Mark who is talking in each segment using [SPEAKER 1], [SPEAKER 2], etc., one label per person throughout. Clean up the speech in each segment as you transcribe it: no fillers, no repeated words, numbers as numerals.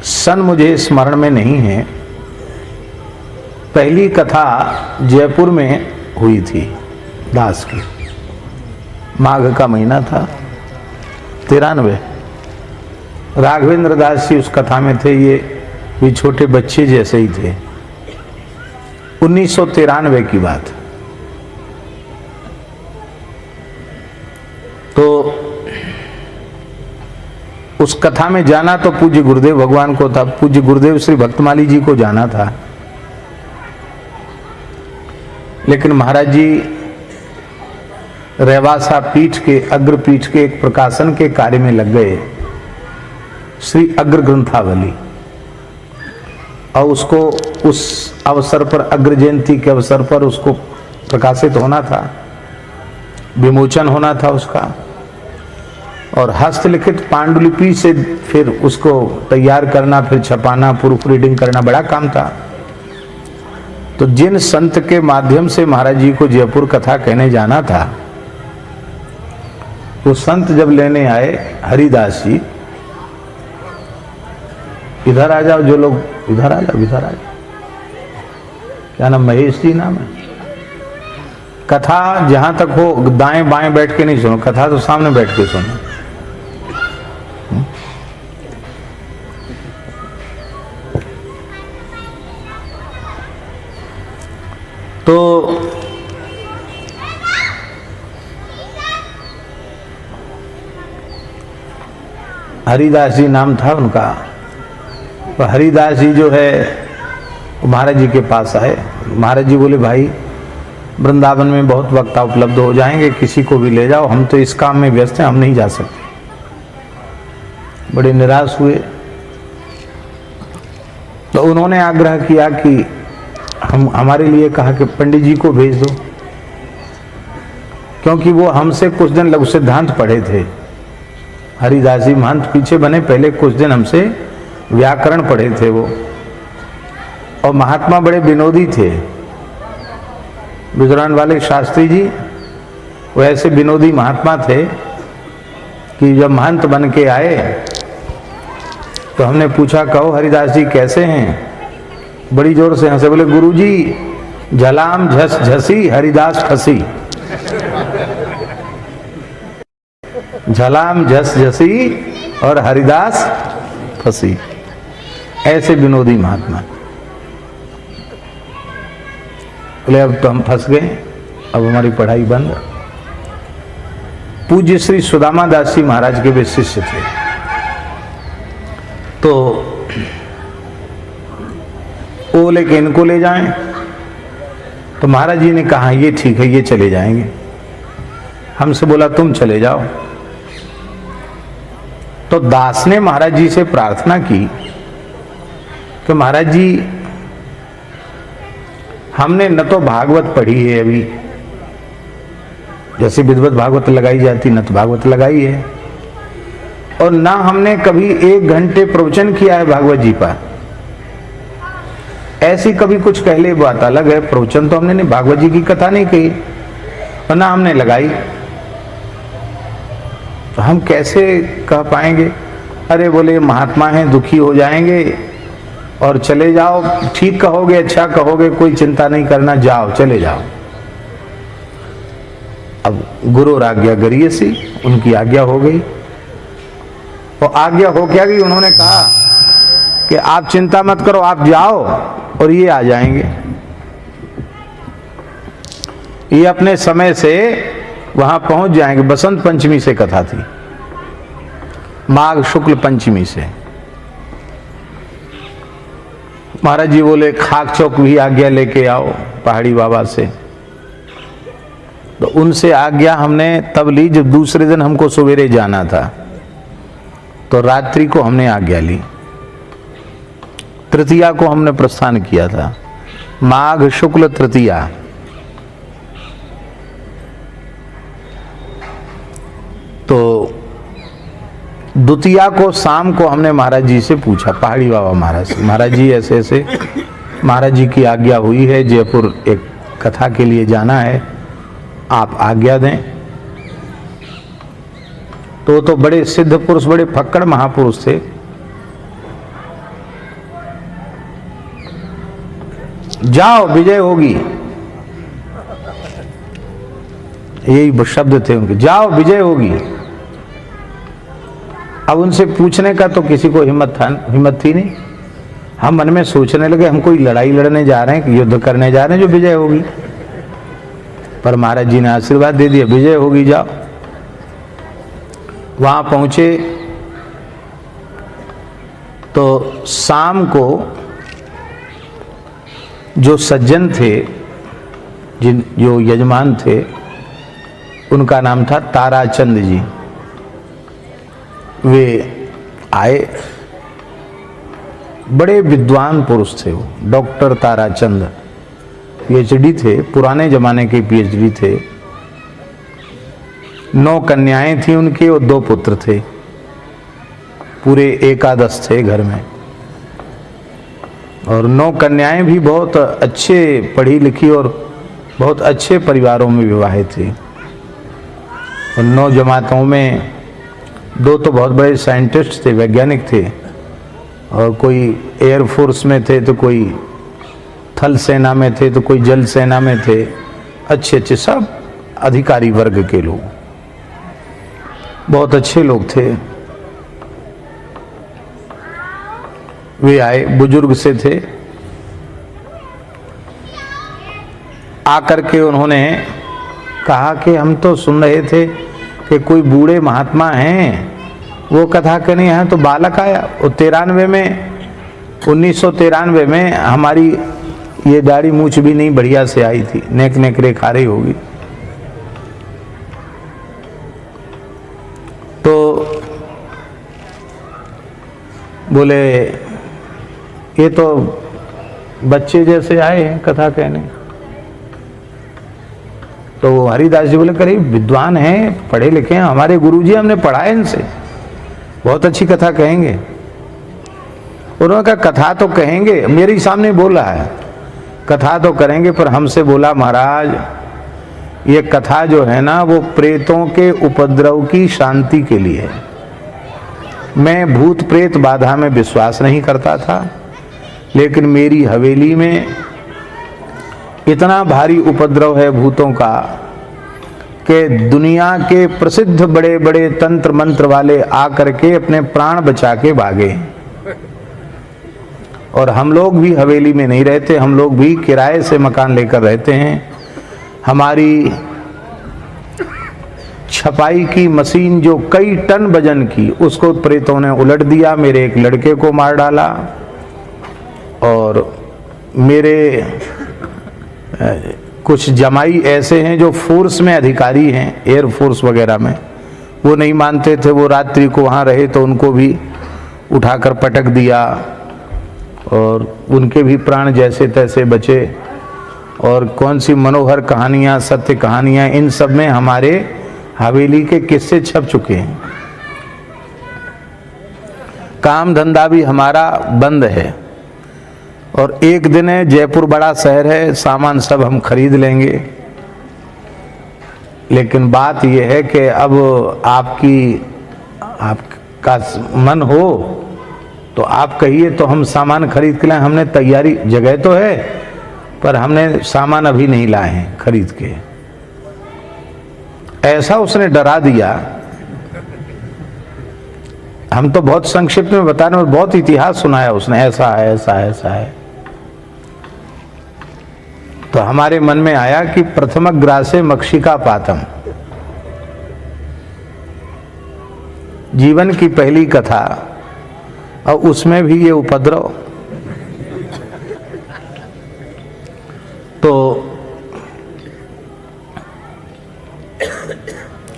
[SPEAKER 1] सन मुझे स्मरण में नहीं है। पहली कथा जयपुर में हुई थी दास की, माघ का महीना था 93। राघवेंद्र दास जी उस कथा में थे, ये भी छोटे बच्चे जैसे ही थे। 1993 की बात। तो उस कथा में जाना तो पूज्य गुरुदेव भगवान को था, पूज्य गुरुदेव श्री भक्तमाली जी को जाना था, लेकिन महाराज जी रेवासा पीठ के अग्र पीठ के एक प्रकाशन के कार्य में लग गए, श्री अग्र ग्रंथावली, और उसको उस अवसर पर अग्र जयंती के अवसर पर उसको प्रकाशित होना था, विमोचन होना था उसका, और हस्तलिखित पांडुलिपि से फिर उसको तैयार करना, फिर छपाना, प्रूफ रीडिंग करना बड़ा काम था। तो जिन संत के माध्यम से महाराज जी को जयपुर कथा कहने जाना था, वो संत जब लेने आए हरिदास जी, इधर आ जाओ, जो लोग इधर आ जाओ, इधर आ जाओ, क्या नाम, महेश जी नाम है। कथा जहां तक हो दाएं बाएं बैठ के नहीं सुनो, कथा तो सामने बैठ के सुनो। तो हरिदास जी नाम था उनका। तो हरिदास जी जो है महाराज जी के पास आए। महाराज जी बोले, भाई वृंदावन में बहुत वक्ता उपलब्ध हो जाएंगे, किसी को भी ले जाओ, हम तो इस काम में व्यस्त हैं, हम नहीं जा सकते। बड़े निराश हुए। तो उन्होंने आग्रह किया कि हमारे लिए कहा कि पंडित जी को भेज दो, क्योंकि वो हमसे कुछ दिन लघु सिद्धांत पढ़े थे। हरिदास जी महंत पीछे बने, पहले कुछ दिन हमसे व्याकरण पढ़े थे वो। और महात्मा बड़े विनोदी थे, गुजरान वाले शास्त्री जी वो ऐसे विनोदी महात्मा थे कि जब महंत बन के आए तो हमने पूछा, कहो हरिदास जी कैसे हैं? बड़ी जोर से हंसे, बोले, गुरुजी झलाम झस झसी हरिदास फंसी। झलाम झस झसी और हरिदास फंसी, ऐसे विनोदी महात्मा। बोले अब तो हम फंस गए, अब हमारी पढ़ाई बंद। पूज्य श्री सुदामा दास जी महाराज के वे शिष्य थे। तो वो लेके इनको ले जाएं, तो महाराज जी ने कहा ये ठीक है, ये चले जाएंगे। हमसे बोला तुम चले जाओ। तो दास ने महाराज जी से प्रार्थना की कि महाराज जी हमने न तो भागवत पढ़ी है अभी, जैसे विद्वत भागवत लगाई जाती न तो भागवत लगाई है, और ना हमने कभी 1 घंटे प्रवचन किया है भागवत जी पर। ऐसी कभी कुछ कह ले बात अलग है, प्रवचन तो हमने नहीं, भागवत जी की कथा नहीं कही और ना हमने लगाई, तो हम कैसे कह पाएंगे? अरे बोले महात्मा हैं, दुखी हो जाएंगे और चले जाओ, ठीक कहोगे, अच्छा कहोगे, कोई चिंता नहीं करना, जाओ चले जाओ। अब गुरु आज्ञा करिए सी, उनकी आज्ञा हो गई। और आज्ञा हो क्या गई, उन्होंने कहा कि आप चिंता मत करो, आप जाओ और ये आ जाएंगे। ये अपने समय से वहां पहुंच जाएंगे। बसंत पंचमी से कथा थी, माघ शुक्ल पंचमी से। महाराज जी बोले खाक चौक भी आज्ञा लेके आओ पहाड़ी बाबा से। तो उनसे आज्ञा हमने तब ली जब दूसरे दिन हमको सवेरे जाना था, तो रात्रि को हमने आज्ञा ली। तृतीया को हमने प्रस्थान किया था, माघ शुक्ल तृतीया। तो द्वितीया को शाम को हमने महाराज जी से पूछा, पहाड़ी बाबा महाराज से, महाराज जी ऐसे ऐसे महाराज जी की आज्ञा हुई है, जयपुर एक कथा के लिए जाना है, आप आज्ञा दें। तो बड़े सिद्ध पुरुष, बड़े फक्कड़ महापुरुष थे। जाओ विजय होगी, यही शब्द थे उनके, जाओ विजय होगी। अब उनसे पूछने का तो किसी को हिम्मत थी नहीं। हम मन में सोचने लगे हम कोई लड़ाई लड़ने जा रहे हैं कि युद्ध करने जा रहे हैं जो विजय होगी। पर महाराज जी ने आशीर्वाद दे दिया, विजय होगी, जाओ। वहां पहुंचे तो शाम को जो सज्जन थे, जो यजमान थे, उनका नाम था ताराचंद जी, वे आए। बड़े विद्वान पुरुष थे वो, डॉक्टर ताराचंद, पीएचडी थे, पुराने जमाने के पीएचडी थे। 9 कन्याएं थी उनकी और 2 पुत्र थे, पूरे एकादश थे घर में। और 9 कन्याएं भी बहुत अच्छे पढ़ी लिखी और बहुत अच्छे परिवारों में विवाहित थी। और 9 जमातों में 2 तो बहुत बड़े साइंटिस्ट थे, वैज्ञानिक थे, और कोई एयरफोर्स में थे, तो कोई थल सेना में थे, तो कोई जल सेना में थे। अच्छे अच्छे सब अधिकारी वर्ग के लोग, बहुत अच्छे लोग थे। वे आए, बुजुर्ग से थे। आकर के उन्होंने कहा कि हम तो सुन रहे थे कि कोई बूढ़े महात्मा हैं, वो कथा करने यहाँ तो बालक आया। वो 1993 में हमारी ये दाढ़ी मूछ भी नहीं बढ़िया से आई थी, नेक नेक रेखा रही होगी। तो बोले ये तो बच्चे जैसे आए हैं कथा कहने। तो हरिदास जी बोले करीब विद्वान हैं, पढ़े लिखे हैं, हमारे गुरुजी, हमने पढ़ा है इनसे, बहुत अच्छी कथा कहेंगे। उन्होंने कहा कथा तो कहेंगे, मेरे सामने बोला है, कथा तो करेंगे, पर हमसे बोला महाराज ये कथा जो है ना वो प्रेतों के उपद्रव की शांति के लिए है। मैं भूत प्रेत बाधा में विश्वास नहीं करता था, लेकिन मेरी हवेली में इतना भारी उपद्रव है भूतों का कि दुनिया के प्रसिद्ध बड़े बड़े तंत्र मंत्र वाले आकर के अपने प्राण बचा के भागे। और हम लोग भी हवेली में नहीं रहते, हम लोग भी किराए से मकान लेकर रहते हैं। हमारी छपाई की मशीन जो कई टन वजन की, उसको प्रेतों ने उलट दिया, मेरे एक लड़के को मार डाला। और मेरे कुछ जमाई ऐसे हैं जो फोर्स में अधिकारी हैं, एयर फोर्स वगैरह में, वो नहीं मानते थे, वो रात्रि को वहाँ रहे तो उनको भी उठाकर पटक दिया और उनके भी प्राण जैसे तैसे बचे। और कौन सी मनोहर कहानियाँ, सत्य कहानियाँ, इन सब में हमारे हवेली के किस्से छप चुके हैं। काम धंधा भी हमारा बंद है। और एक दिन है, जयपुर बड़ा शहर है, सामान सब हम खरीद लेंगे, लेकिन बात यह है कि अब आपका मन हो तो आप कहिए तो हम सामान खरीद के लाए। हमने तैयारी, जगह तो है, पर हमने सामान अभी नहीं लाए हैं खरीद के। ऐसा उसने डरा दिया। हम तो बहुत संक्षिप्त में बता रहे हैं, बहुत इतिहास सुनाया उसने, ऐसा है ऐसा है ऐसा है। तो हमारे मन में आया कि प्रथमग्रासे मक्षिका पातम, जीवन की पहली कथा, और उसमें भी ये उपद्रव। तो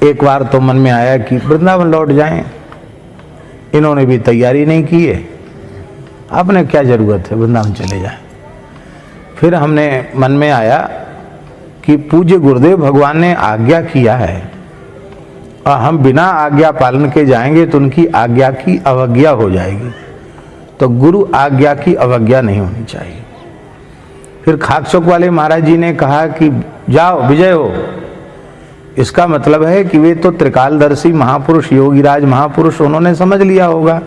[SPEAKER 1] एक बार तो मन में आया कि वृंदावन लौट जाएं। इन्होंने भी तैयारी नहीं की है, आपने क्या जरूरत है, वृंदावन चले जाएं। फिर हमने मन में आया कि पूज्य गुरुदेव भगवान ने आज्ञा किया है और हम बिना आज्ञा पालन के जाएंगे तो उनकी आज्ञा की अवज्ञा हो जाएगी। तो गुरु आज्ञा की अवज्ञा नहीं होनी चाहिए। फिर खाकचौक वाले महाराज जी ने कहा कि जाओ विजय हो। इसका मतलब है कि वे तो त्रिकालदर्शी महापुरुष, योगीराज महापुरुष, उन्होंने समझ लिया होगा,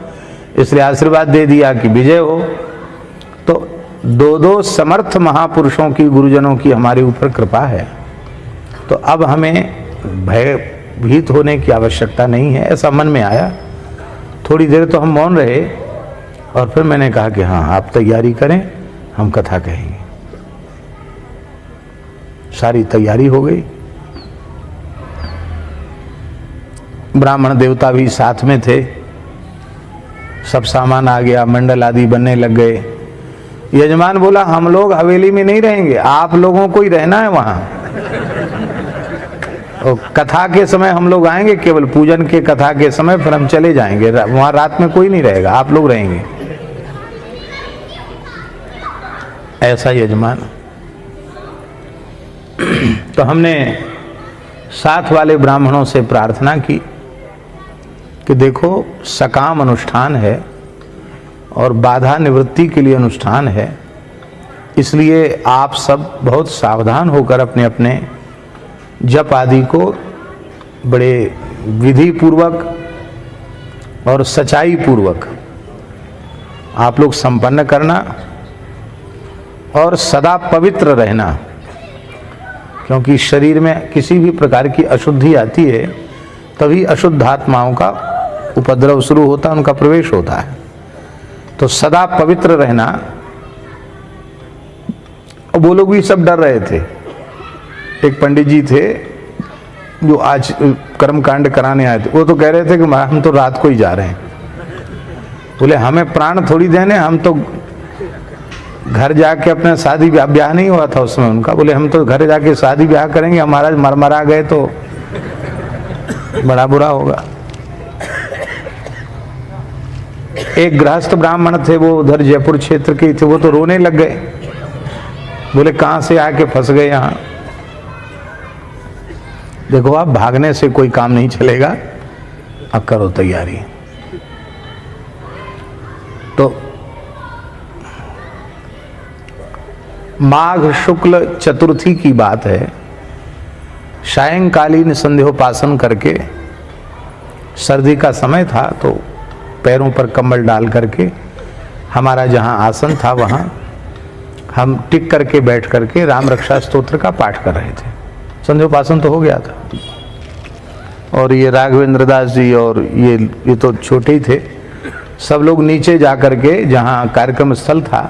[SPEAKER 1] इसलिए आशीर्वाद दे दिया कि विजय हो। तो दो दो समर्थ महापुरुषों की, गुरुजनों की हमारे ऊपर कृपा है, तो अब हमें भयभीत होने की आवश्यकता नहीं है। ऐसा मन में आया। थोड़ी देर तो हम मौन रहे और फिर मैंने कहा कि हाँ, आप तैयारी करें, हम कथा कहेंगे। सारी तैयारी हो गई। ब्राह्मण देवता भी साथ में थे, सब सामान आ गया, मंडल आदि बनने लग गए। यजमान बोला, हम लोग हवेली में नहीं रहेंगे, आप लोगों को ही रहना है वहां। और कथा के समय हम लोग आएंगे, केवल पूजन के कथा के समय, फिर हम चले जाएंगे। वहां रात में कोई नहीं रहेगा, आप लोग रहेंगे। ऐसा यजमान। तो हमने साथ वाले ब्राह्मणों से प्रार्थना की कि देखो, सकाम अनुष्ठान है और बाधा निवृत्ति के लिए अनुष्ठान है, इसलिए आप सब बहुत सावधान होकर अपने अपने जप आदि को बड़े विधि पूर्वक और सच्चाई पूर्वक आप लोग संपन्न करना और सदा पवित्र रहना, क्योंकि शरीर में किसी भी प्रकार की अशुद्धि आती है तभी अशुद्ध आत्माओं का उपद्रव शुरू होता है, उनका प्रवेश होता है। तो सदा पवित्र रहना। और वो लोग भी सब डर रहे थे। एक पंडित जी थे जो आज कर्म कांड कराने आए थे, वो तो कह रहे थे कि हम तो रात को ही जा रहे हैं। बोले हमें प्राण थोड़ी देने, हम तो घर जाके अपने शादी ब्याह नहीं हुआ था उस समय उनका, बोले हम तो घर जाके शादी ब्याह करेंगे, हमारा मरमरा गए तो बड़ा बुरा होगा। एक गृहस्थ ब्राह्मण थे, वो उधर जयपुर क्षेत्र के थे, वो तो रोने लग गए। बोले कहां से आके फंस गए यहां। देखो, आप भागने से कोई काम नहीं चलेगा, अब करो तैयारी। तो माघ शुक्ल चतुर्थी की बात है। सायंकालीन संध्योपासन करके, सर्दी का समय था, तो पैरों पर कंबल डाल करके हमारा जहां आसन था वहां हम टिक करके बैठ करके राम रक्षा स्तोत्र का पाठ कर रहे थे। संध्योपासन तो हो गया था और ये राघवेंद्र दास जी और ये तो छोटे ही थे, सब लोग नीचे जा करके जहां कार्यक्रम स्थल था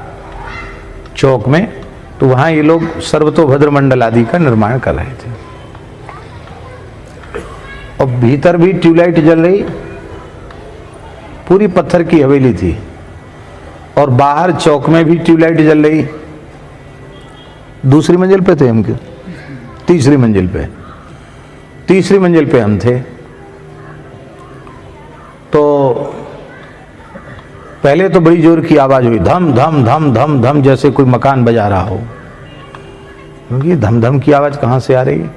[SPEAKER 1] चौक में, तो वहां ये लोग सर्वतोभद्र मंडल आदि का निर्माण कर रहे थे। और भीतर भी ट्यूबलाइट जल रही, पूरी पत्थर की हवेली थी, और बाहर चौक में भी ट्यूबलाइट जल रही। दूसरी मंजिल पे थे हम, क्यों तीसरी मंजिल पे, तीसरी मंजिल पे हम थे। तो पहले तो बड़ी जोर की आवाज हुई, धम धम धम धम धम, जैसे कोई मकान बजा रहा हो। क्योंकि धम धम की आवाज कहां से आ रही है।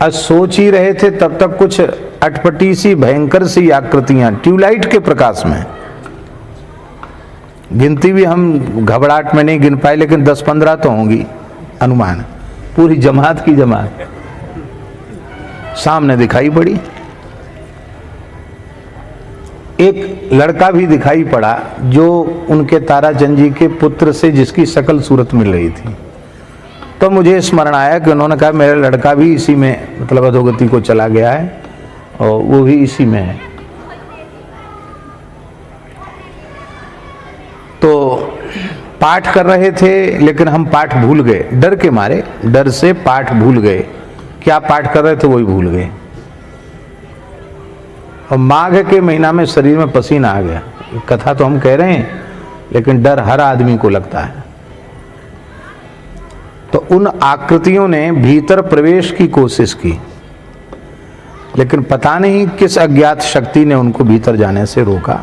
[SPEAKER 1] आज सोच ही रहे थे तब तक कुछ अटपटी सी भयंकर सी आकृतियां ट्यूबलाइट के प्रकाश में, गिनती भी हम घबराहट में नहीं गिन पाए, लेकिन 10-15 तो होंगी अनुमान, पूरी जमात की जमात सामने दिखाई पड़ी। एक लड़का भी दिखाई पड़ा जो उनके ताराचंद जी के पुत्र से, जिसकी शकल सूरत मिल रही थी। तो मुझे स्मरण आया कि उन्होंने कहा मेरा लड़का भी इसी में, मतलब अधोगति को चला गया है और वो भी इसी में है। तो पाठ कर रहे थे, लेकिन हम पाठ भूल गए, डर के मारे, डर से पाठ भूल गए। क्या पाठ कर रहे थे वही भूल गए। और माघ के महीना में शरीर में पसीना आ गया। कथा तो हम कह रहे हैं, लेकिन डर हर आदमी को लगता है। तो उन आकृतियों ने भीतर प्रवेश की कोशिश की, लेकिन पता नहीं किस अज्ञात शक्ति ने उनको भीतर जाने से रोका।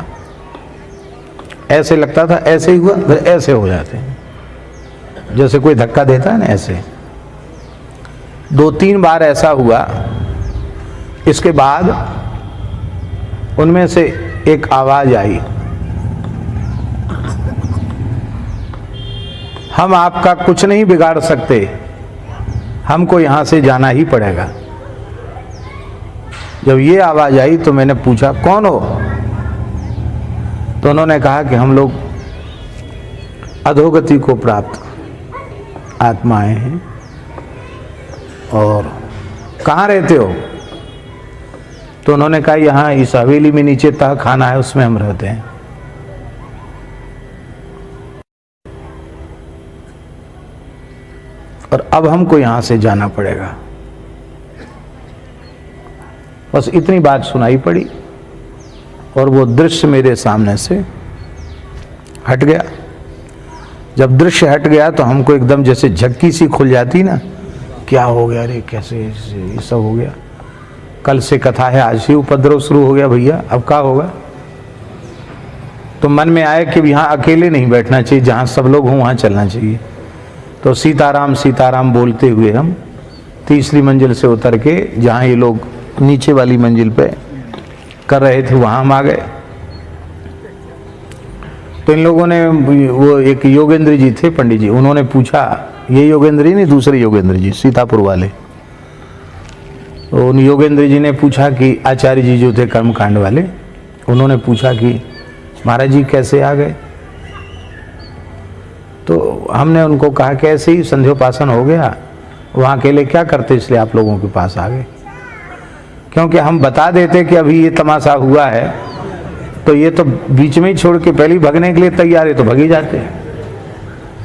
[SPEAKER 1] ऐसे लगता था ऐसे ही हुआ, ऐसे हो जाते, जैसे कोई धक्का देता है ना, ऐसे 2-3 बार ऐसा हुआ। इसके बाद उनमें से एक आवाज आई, हम आपका कुछ नहीं बिगाड़ सकते, हमको यहां से जाना ही पड़ेगा। जब ये आवाज आई तो मैंने पूछा कौन हो, तो उन्होंने कहा कि हम लोग अधोगति को प्राप्त आत्माएं हैं। और कहाँ रहते हो? तो उन्होंने कहा यहाँ इस हवेली में नीचे तह खाना है, उसमें हम रहते हैं। और अब हमको यहां से जाना पड़ेगा। बस इतनी बात सुनाई पड़ी और वो दृश्य मेरे सामने से हट गया। जब दृश्य हट गया तो हमको एकदम जैसे झक्की सी खुल जाती ना, क्या हो गया रे, कैसे ये सब हो गया, कल से कथा है, आज ही उपद्रव शुरू हो गया भैया, अब क्या होगा। तो मन में आया कि यहाँ अकेले नहीं बैठना चाहिए, जहाँ सब लोग हों वहाँ चलना चाहिए। तो सीताराम सीताराम बोलते हुए हम तीसरी मंजिल से उतर के जहाँ ये लोग नीचे वाली मंजिल पे कर रहे थे वहाँ हम आ गए। तो इन लोगों ने, वो एक योगेंद्र जी थे पंडित जी, उन्होंने पूछा, ये योगेंद्र जी नहीं, दूसरे योगेंद्र जी सीतापुर वाले। तो उन योगेंद्र जी ने पूछा कि आचार्य जी जो थे कर्मकांड वाले, उन्होंने पूछा कि महाराज जी कैसे आ गए। तो हमने उनको कहा कि ऐसे ही संध्योपासन हो गया, वहाँ अकेले क्या करते, इसलिए आप लोगों के पास आ गए। क्योंकि हम बता देते कि अभी ये तमाशा हुआ है तो ये तो बीच में ही छोड़ के पहले ही भगने के लिए तैयार है, तो भग ही जाते।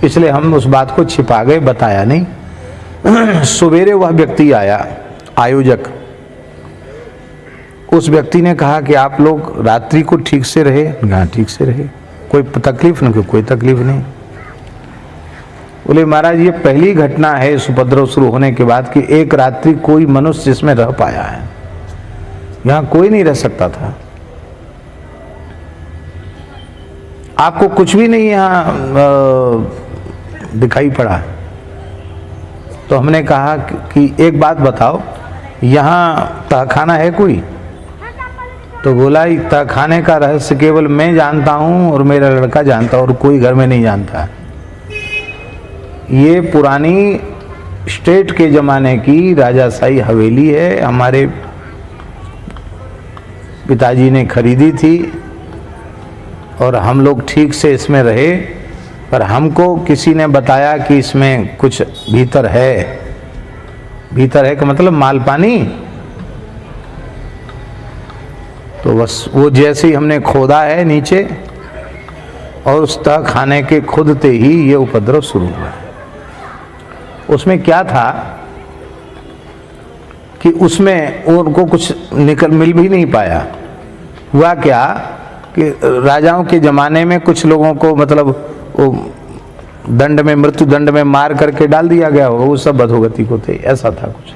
[SPEAKER 1] इसलिए हम उस बात को छिपा गए, बताया नहीं। सवेरे वह व्यक्ति आया, आयोजक, उस व्यक्ति ने कहा कि आप लोग रात्रि को ठीक से रहे। हाँ ठीक से रहे, कोई तकलीफ नहीं, कोई तकलीफ नहीं। बोले महाराज ये पहली घटना है इस उपद्रव शुरू होने के बाद कि एक रात्रि कोई मनुष्य इसमें रह पाया है, यहां कोई नहीं रह सकता था। आपको कुछ भी नहीं यहां दिखाई पड़ा। तो हमने कहा कि एक बात बताओ, यहां तहखाना है कोई? तो बोला तहखाने का रहस्य केवल मैं जानता हूं और मेरा लड़का जानता, और कोई घर में नहीं जानता। ये पुरानी स्टेट के जमाने की राजाशाही हवेली है, हमारे पिताजी ने खरीदी थी और हम लोग ठीक से इसमें रहे। पर हमको किसी ने बताया कि इसमें कुछ भीतर है। भीतर है का मतलब माल पानी। तो बस वो जैसे ही हमने खोदा है नीचे, और उस तह खाने के खुदते ही ये उपद्रव शुरू हुआ। उसमें क्या था कि उसमें उनको कुछ मिल भी नहीं पाया। हुआ क्या कि राजाओं के जमाने में कुछ लोगों को मतलब वो दंड में, मृत्यु दंड में मार करके डाल दिया गया होगा, वो सब अधोगति को थे, ऐसा था कुछ।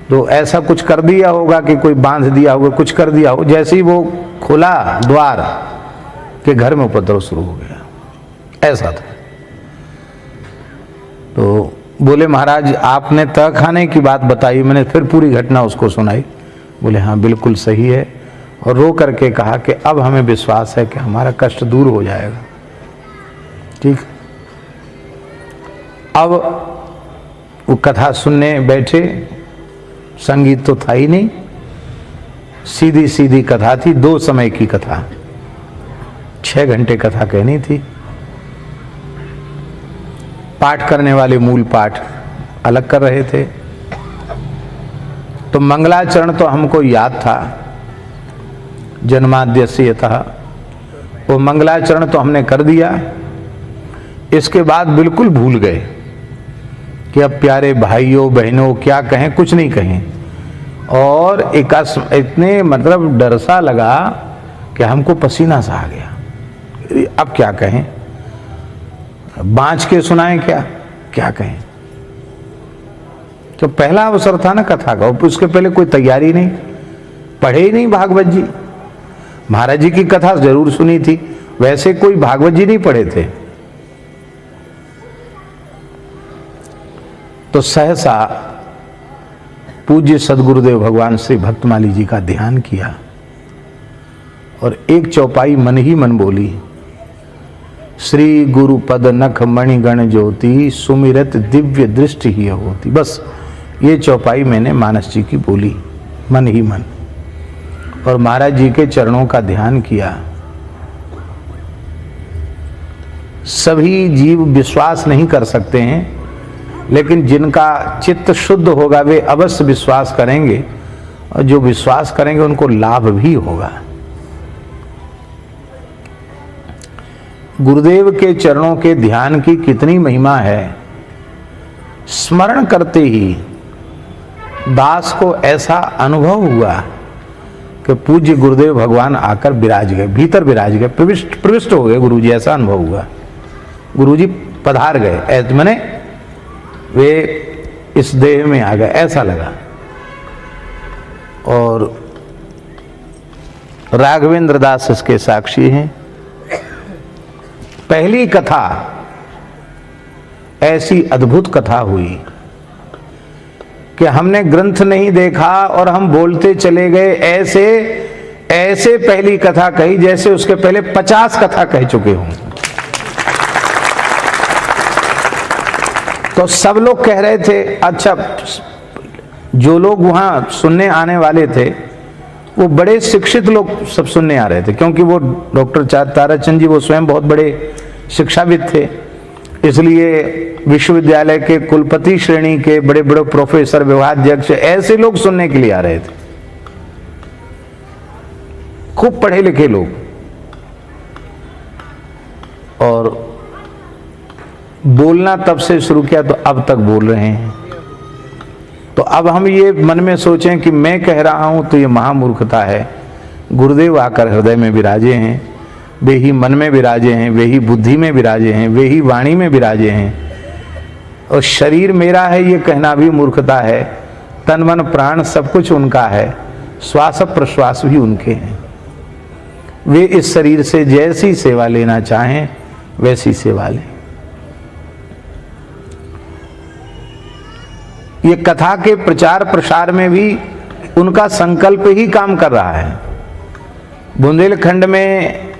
[SPEAKER 1] तो ऐसा कुछ कर दिया होगा कि कोई बांध दिया होगा, कुछ कर दिया हो। जैसे ही वो खुला द्वार के घर में उपद्रव शुरू हो गया, ऐसा था। तो बोले महाराज आपने तह खाने की बात बताई, मैंने फिर पूरी घटना उसको सुनाई। बोले हाँ बिल्कुल सही है, और रो करके कहा कि अब हमें विश्वास है कि हमारा कष्ट दूर हो जाएगा। ठीक, अब वो कथा सुनने बैठे, संगीत तो था ही नहीं, सीधी सीधी कथा थी, 2 समय की कथा, 6 घंटे कथा कहनी थी। पाठ करने वाले मूल पाठ अलग कर रहे थे। तो मंगलाचरण तो हमको याद था, जन्माद्यस्य यतः, वो मंगलाचरण तो हमने कर दिया। इसके बाद बिल्कुल भूल गए कि अब प्यारे भाइयों बहनों क्या कहें, कुछ नहीं कहें। और इतने मतलब डर सा लगा कि हमको पसीना सा आ गया। अब क्या कहें, बांच के सुनाएं क्या, क्या कहें। तो पहला अवसर था ना कथा का, उसके पहले कोई तैयारी नहीं, पढ़े ही नहीं भागवत जी। महाराज जी की कथा जरूर सुनी थी, वैसे कोई भागवत जी नहीं पढ़े थे। तो सहसा पूज्य सदगुरुदेव भगवान श्री भक्तमाली जी का ध्यान किया और एक चौपाई मन ही मन बोली, श्री गुरु पद नख मणिगण ज्योति सुमिरत दिव्य दृष्टि ही होती। बस ये चौपाई मैंने मानस जी की बोली मन ही मन, और महाराज जी के चरणों का ध्यान किया। सभी जीव विश्वास नहीं कर सकते हैं, लेकिन जिनका चित्त शुद्ध होगा वे अवश्य विश्वास करेंगे, और जो विश्वास करेंगे उनको लाभ भी होगा। गुरुदेव के चरणों के ध्यान की कितनी महिमा है। स्मरण करते ही दास को ऐसा अनुभव हुआ कि पूज्य गुरुदेव भगवान आकर विराज गए, भीतर विराज गए, प्रविष्ट हो गए गुरुजी, ऐसा अनुभव हुआ। गुरुजी पधार गए, मैंने वे इस देह में आ गए, ऐसा लगा। और राघवेंद्र दास इसके साक्षी हैं। पहली कथा ऐसी अद्भुत कथा हुई कि हमने ग्रंथ नहीं देखा और हम बोलते चले गए, ऐसे ऐसे पहली कथा कही जैसे उसके पहले 50 कथा कह चुके हों। तो सब लोग कह रहे थे, अच्छा, जो लोग वहां सुनने आने वाले थे वो बड़े शिक्षित लोग सब सुनने आ रहे थे, क्योंकि वो डॉक्टर ताराचंद जी वो स्वयं बहुत बड़े शिक्षाविद थे, इसलिए विश्वविद्यालय के कुलपति श्रेणी के बड़े बड़े प्रोफेसर, विभागाध्यक्ष, ऐसे लोग सुनने के लिए आ रहे थे, खूब पढ़े लिखे लोग। और बोलना तब से शुरू किया तो अब तक बोल रहे हैं। तो अब हम ये मन में सोचें कि मैं कह रहा हूं तो ये महामूर्खता है। गुरुदेव आकर हृदय में विराजे हैं, वे ही मन में विराजे हैं, वे ही बुद्धि में विराजे हैं, वे ही वाणी में विराजे हैं। और शरीर मेरा है ये कहना भी मूर्खता है। तन मन प्राण सब कुछ उनका है, श्वास प्रश्वास भी उनके हैं। वे इस शरीर से जैसी सेवा लेना चाहें वैसी सेवा लें। ये कथा के प्रचार प्रसार में भी उनका संकल्प ही काम कर रहा है। बुंदेलखंड में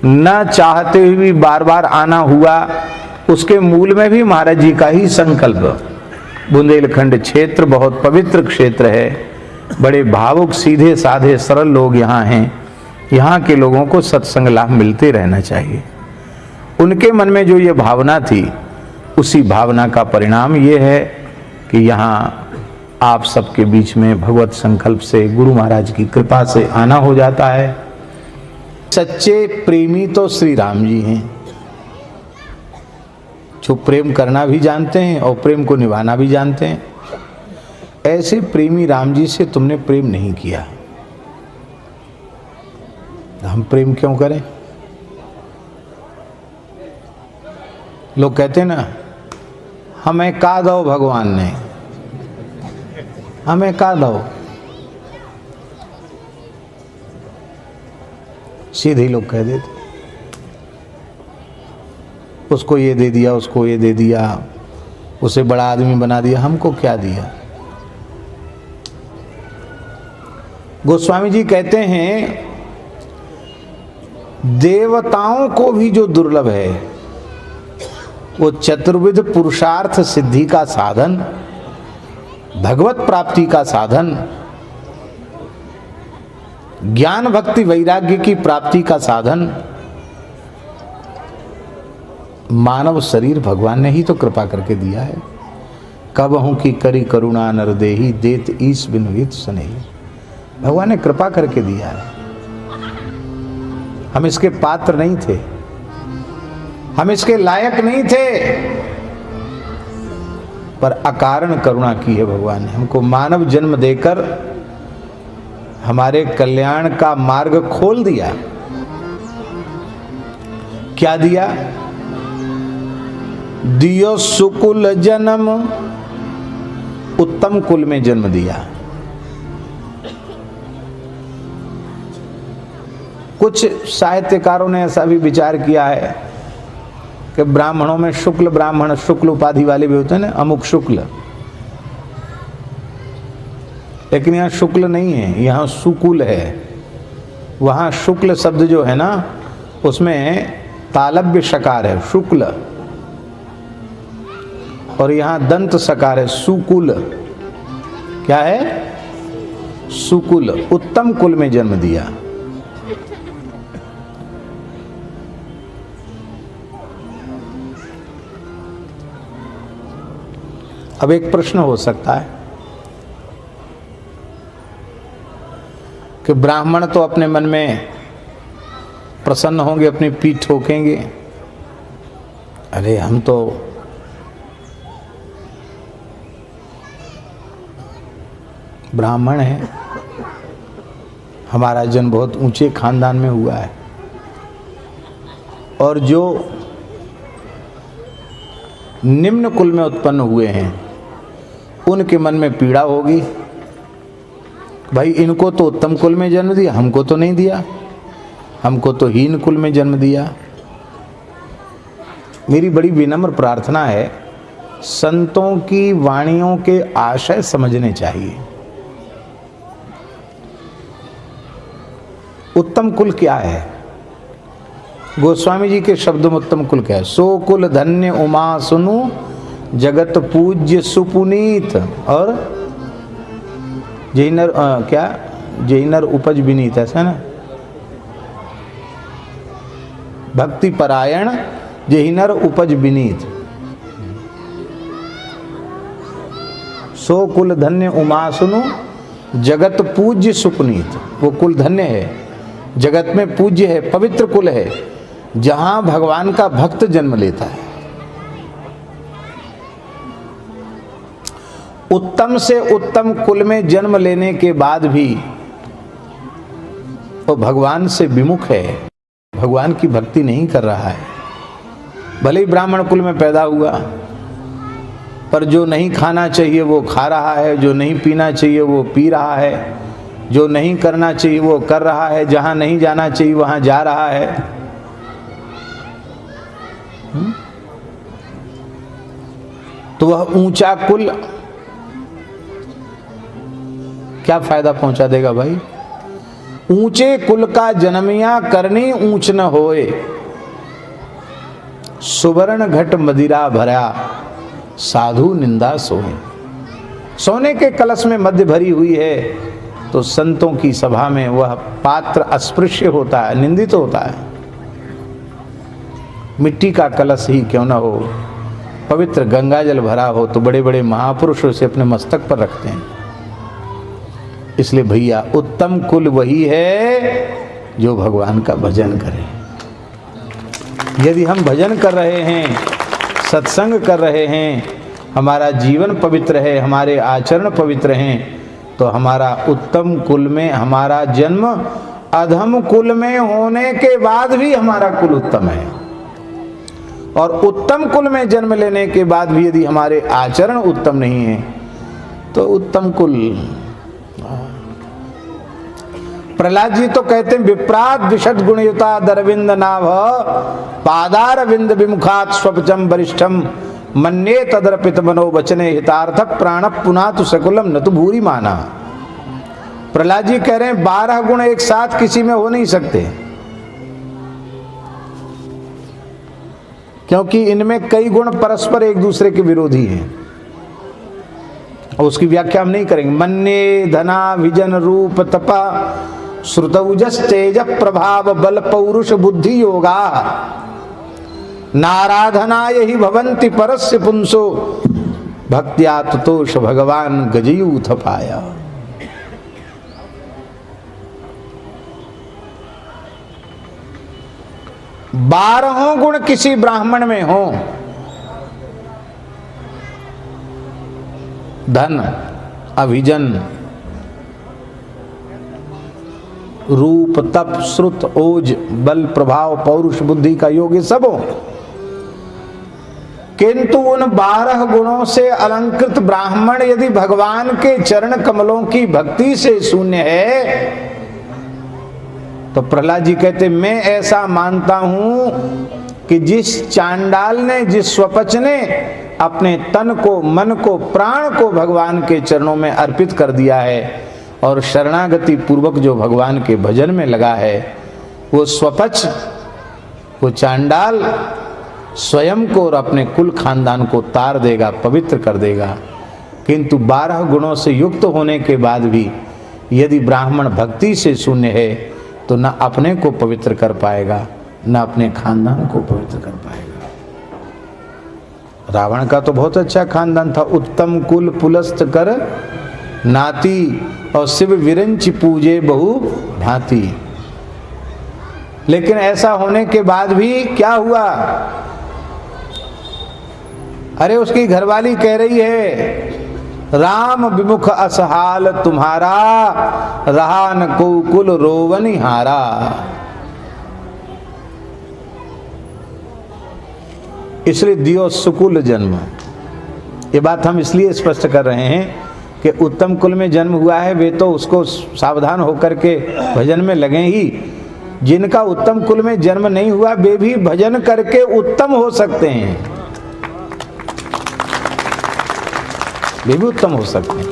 [SPEAKER 1] न चाहते हुए भी बार बार आना हुआ, उसके मूल में भी महाराज जी का ही संकल्प। बुंदेलखंड क्षेत्र बहुत पवित्र क्षेत्र है, बड़े भावुक, सीधे साधे, सरल लोग यहाँ हैं। यहाँ के लोगों को सत्संग लाभ मिलते रहना चाहिए। उनके मन में जो ये भावना थी, उसी भावना का परिणाम ये है कि यहाँ आप सबके बीच में भगवत संकल्प से, गुरु महाराज की कृपा से आना हो जाता है। सच्चे प्रेमी तो श्री राम जी हैं, जो प्रेम करना भी जानते हैं और प्रेम को निभाना भी जानते हैं। ऐसे प्रेमी राम जी से तुमने प्रेम नहीं किया, हम प्रेम क्यों करें? लोग कहते हैं ना, हमें का दो भगवान ने, हमें का दो, सीधे लोग कह देते, उसको ये दे दिया, उसको ये दे दिया, उसे बड़ा आदमी बना दिया, हमको क्या दिया? गोस्वामी जी कहते हैं, देवताओं को भी जो दुर्लभ है वो चतुर्विध पुरुषार्थ सिद्धि का साधन, भगवत प्राप्ति का साधन, ज्ञान भक्ति वैराग्य की प्राप्ति का साधन मानव शरीर भगवान ने ही तो कृपा करके दिया है। कबहू की करी करुणा नरदेही, देत ईश बिन हित सनेही। भगवान ने कृपा करके दिया है, हम इसके पात्र नहीं थे, हम इसके लायक नहीं थे, पर अकारण करुणा की है भगवान ने। हमको मानव जन्म देकर हमारे कल्याण का मार्ग खोल दिया। क्या दिया? दियो सुकुल जन्म, उत्तम कुल में जन्म दिया। कुछ साहित्यकारों ने ऐसा भी विचार किया है कि ब्राह्मणों में शुक्ल ब्राह्मण, शुक्ल उपाधि वाले भी होते हैं ना, अमुक शुक्ल, लेकिन यहाँ शुक्ल नहीं है, यहाँ सुकुल है। वहाँ शुक्ल शब्द जो है ना, उसमें तालव्य शकार है, शुक्ल, और यहाँ दंत सकार है, सुकुल। क्या है? सुकुल, उत्तम कुल में जन्म दिया। अब एक प्रश्न हो सकता है कि ब्राह्मण तो अपने मन में प्रसन्न होंगे, अपनी पीठ ठोकेंगे, अरे हम तो ब्राह्मण हैं, हमारा जन्म बहुत ऊंचे खानदान में हुआ है, और जो निम्न कुल में उत्पन्न हुए हैं उनके मन में पीड़ा होगी, भाई इनको तो उत्तम कुल में जन्म दिया, हमको तो नहीं दिया, हमको तो हीन कुल में जन्म दिया। मेरी बड़ी विनम्र प्रार्थना है, संतों की वाणियों के आशय समझने चाहिए। उत्तम कुल क्या है? गोस्वामी जी के शब्दों में उत्तम कुल क्या है? सो कुल धन्य उमा सुनु जगत पूज्य सुपुनीत, और जैनर क्या जैनर उपज विनीत, ऐसा ना, भक्ति परायण जैनर उपज विनीत। सो कुल धन्य उमा सुनु जगत पूज्य सुपुनीत, वो कुल धन्य है, जगत में पूज्य है, पवित्र कुल है, जहां भगवान का भक्त जन्म लेता है। उत्तम से उत्तम कुल में जन्म लेने के बाद भी वो भगवान से विमुख है, भगवान की भक्ति नहीं कर रहा है। भले ही ब्राह्मण कुल में पैदा हुआ, पर जो नहीं खाना चाहिए वो खा रहा है, जो नहीं पीना चाहिए वो पी रहा है, जो नहीं करना चाहिए वो कर रहा है, जहां नहीं जाना चाहिए वहां जा रहा है। तो वह ऊंचा कुल क्या फायदा पहुंचा देगा भाई? ऊंचे कुल का जन्मिया करनी ऊंच न होए, सुवर्ण घट मदिरा भरा साधु निंदा सोए। सोने के कलश में मध्य भरी हुई है तो संतों की सभा में वह पात्र अस्पृश्य होता है, निंदित होता है। मिट्टी का कलश ही क्यों न हो, पवित्र गंगा जल भरा हो तो बड़े बड़े महापुरुष उसे अपने मस्तक पर रखते हैं। इसलिए भैया उत्तम कुल वही है जो भगवान का भजन करे। यदि हम भजन कर रहे हैं, सत्संग कर रहे हैं, हमारा जीवन पवित्र है, हमारे आचरण पवित्र हैं, तो हमारा उत्तम कुल में हमारा जन्म अधम कुल में होने के बाद भी हमारा कुल उत्तम है। और उत्तम कुल में जन्म लेने के बाद भी यदि हमारे आचरण उत्तम नहीं है तो उत्तम कुल। प्रहलाद जी तो कहते हैं विप्रात विशद गुणयुता दरविंद नाभ पादार विंद विमुखात स्वपचम वरिष्ठम मन्ये तदर्पित मनो वचने हितार्थ प्राण पुनातु सकुलम न तो भूरी माना। प्रहलाद जी कह रहे हैं 12 गुण एक साथ किसी में हो नहीं सकते, क्योंकि इनमें कई गुण परस्पर एक दूसरे के विरोधी हैं, और उसकी व्याख्या हम नहीं करेंगे। मन्ये धना विजन रूप तपा श्रुतौजस तेज प्रभाव बल पौरुष बुद्धि योगा नाराधना यही भवंति परस्य पुंसो भक्त्या तुतोष भगवान गजयूथ पाया। बारहों गुण किसी ब्राह्मण में हो, धन अभिजन रूप तप श्रुत ओज बल प्रभाव पौरुष बुद्धि का योग, ये सब हो, किंतु उन 12 गुणों से अलंकृत ब्राह्मण यदि भगवान के चरण कमलों की भक्ति से शून्य है तो प्रहलाद जी कहते मैं ऐसा मानता हूं कि जिस चांडाल ने, जिस स्वपच ने अपने तन को, मन को, प्राण को भगवान के चरणों में अर्पित कर दिया है और शरणागति पूर्वक जो भगवान के भजन में लगा है, वो स्वपच, वो चांडाल स्वयं को और अपने कुल खानदान को तार देगा, पवित्र कर देगा। किंतु 12 गुणों से युक्त होने के बाद भी यदि ब्राह्मण भक्ति से शून्य है तो न अपने को पवित्र कर पाएगा, न अपने खानदान को पवित्र कर पाएगा। रावण का तो बहुत अच्छा खानदान था, उत्तम कुल पुलस्त कर नाती और शिव विरंच पूजे बहु भांति। लेकिन ऐसा होने के बाद भी क्या हुआ? अरे उसकी घरवाली कह रही है, राम विमुख असहाल तुम्हारा, रहा न को कुल रोवनि हारा। इसलिए दियो सुकुल जन्म। ये बात हम इसलिए स्पष्ट कर रहे हैं कि उत्तम कुल में जन्म हुआ है, वे तो उसको सावधान होकर के भजन में लगे ही। जिनका उत्तम कुल में जन्म नहीं हुआ, वे भी भजन करके उत्तम हो सकते हैं, वे भी उत्तम हो सकते हैं।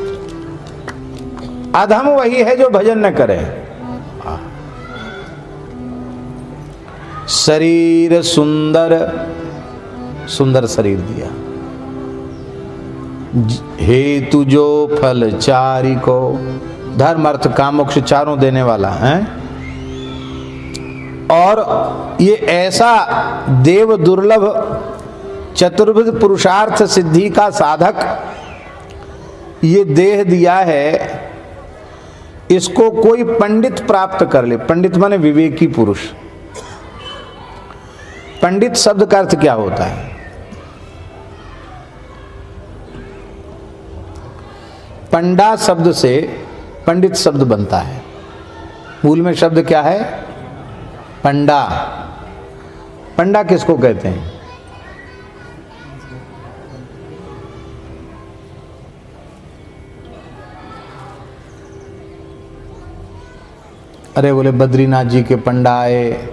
[SPEAKER 1] अधम वही है जो भजन न करे। शरीर सुंदर, सुंदर शरीर दिया, हेतु जो फल चारि को, धर्म अर्थ काम मोक्ष चारों देने वाला है। और ये ऐसा देव दुर्लभ चतुर्विध पुरुषार्थ सिद्धि का साधक ये देह दिया है, इसको कोई पंडित प्राप्त कर ले। पंडित माने विवेकी पुरुष। पंडित शब्द का अर्थ क्या होता है? पंडा शब्द से पंडित शब्द बनता है। मूल में शब्द क्या है? पंडा। पंडा किसको कहते हैं? अरे बोले बद्रीनाथ जी के पंडा आए,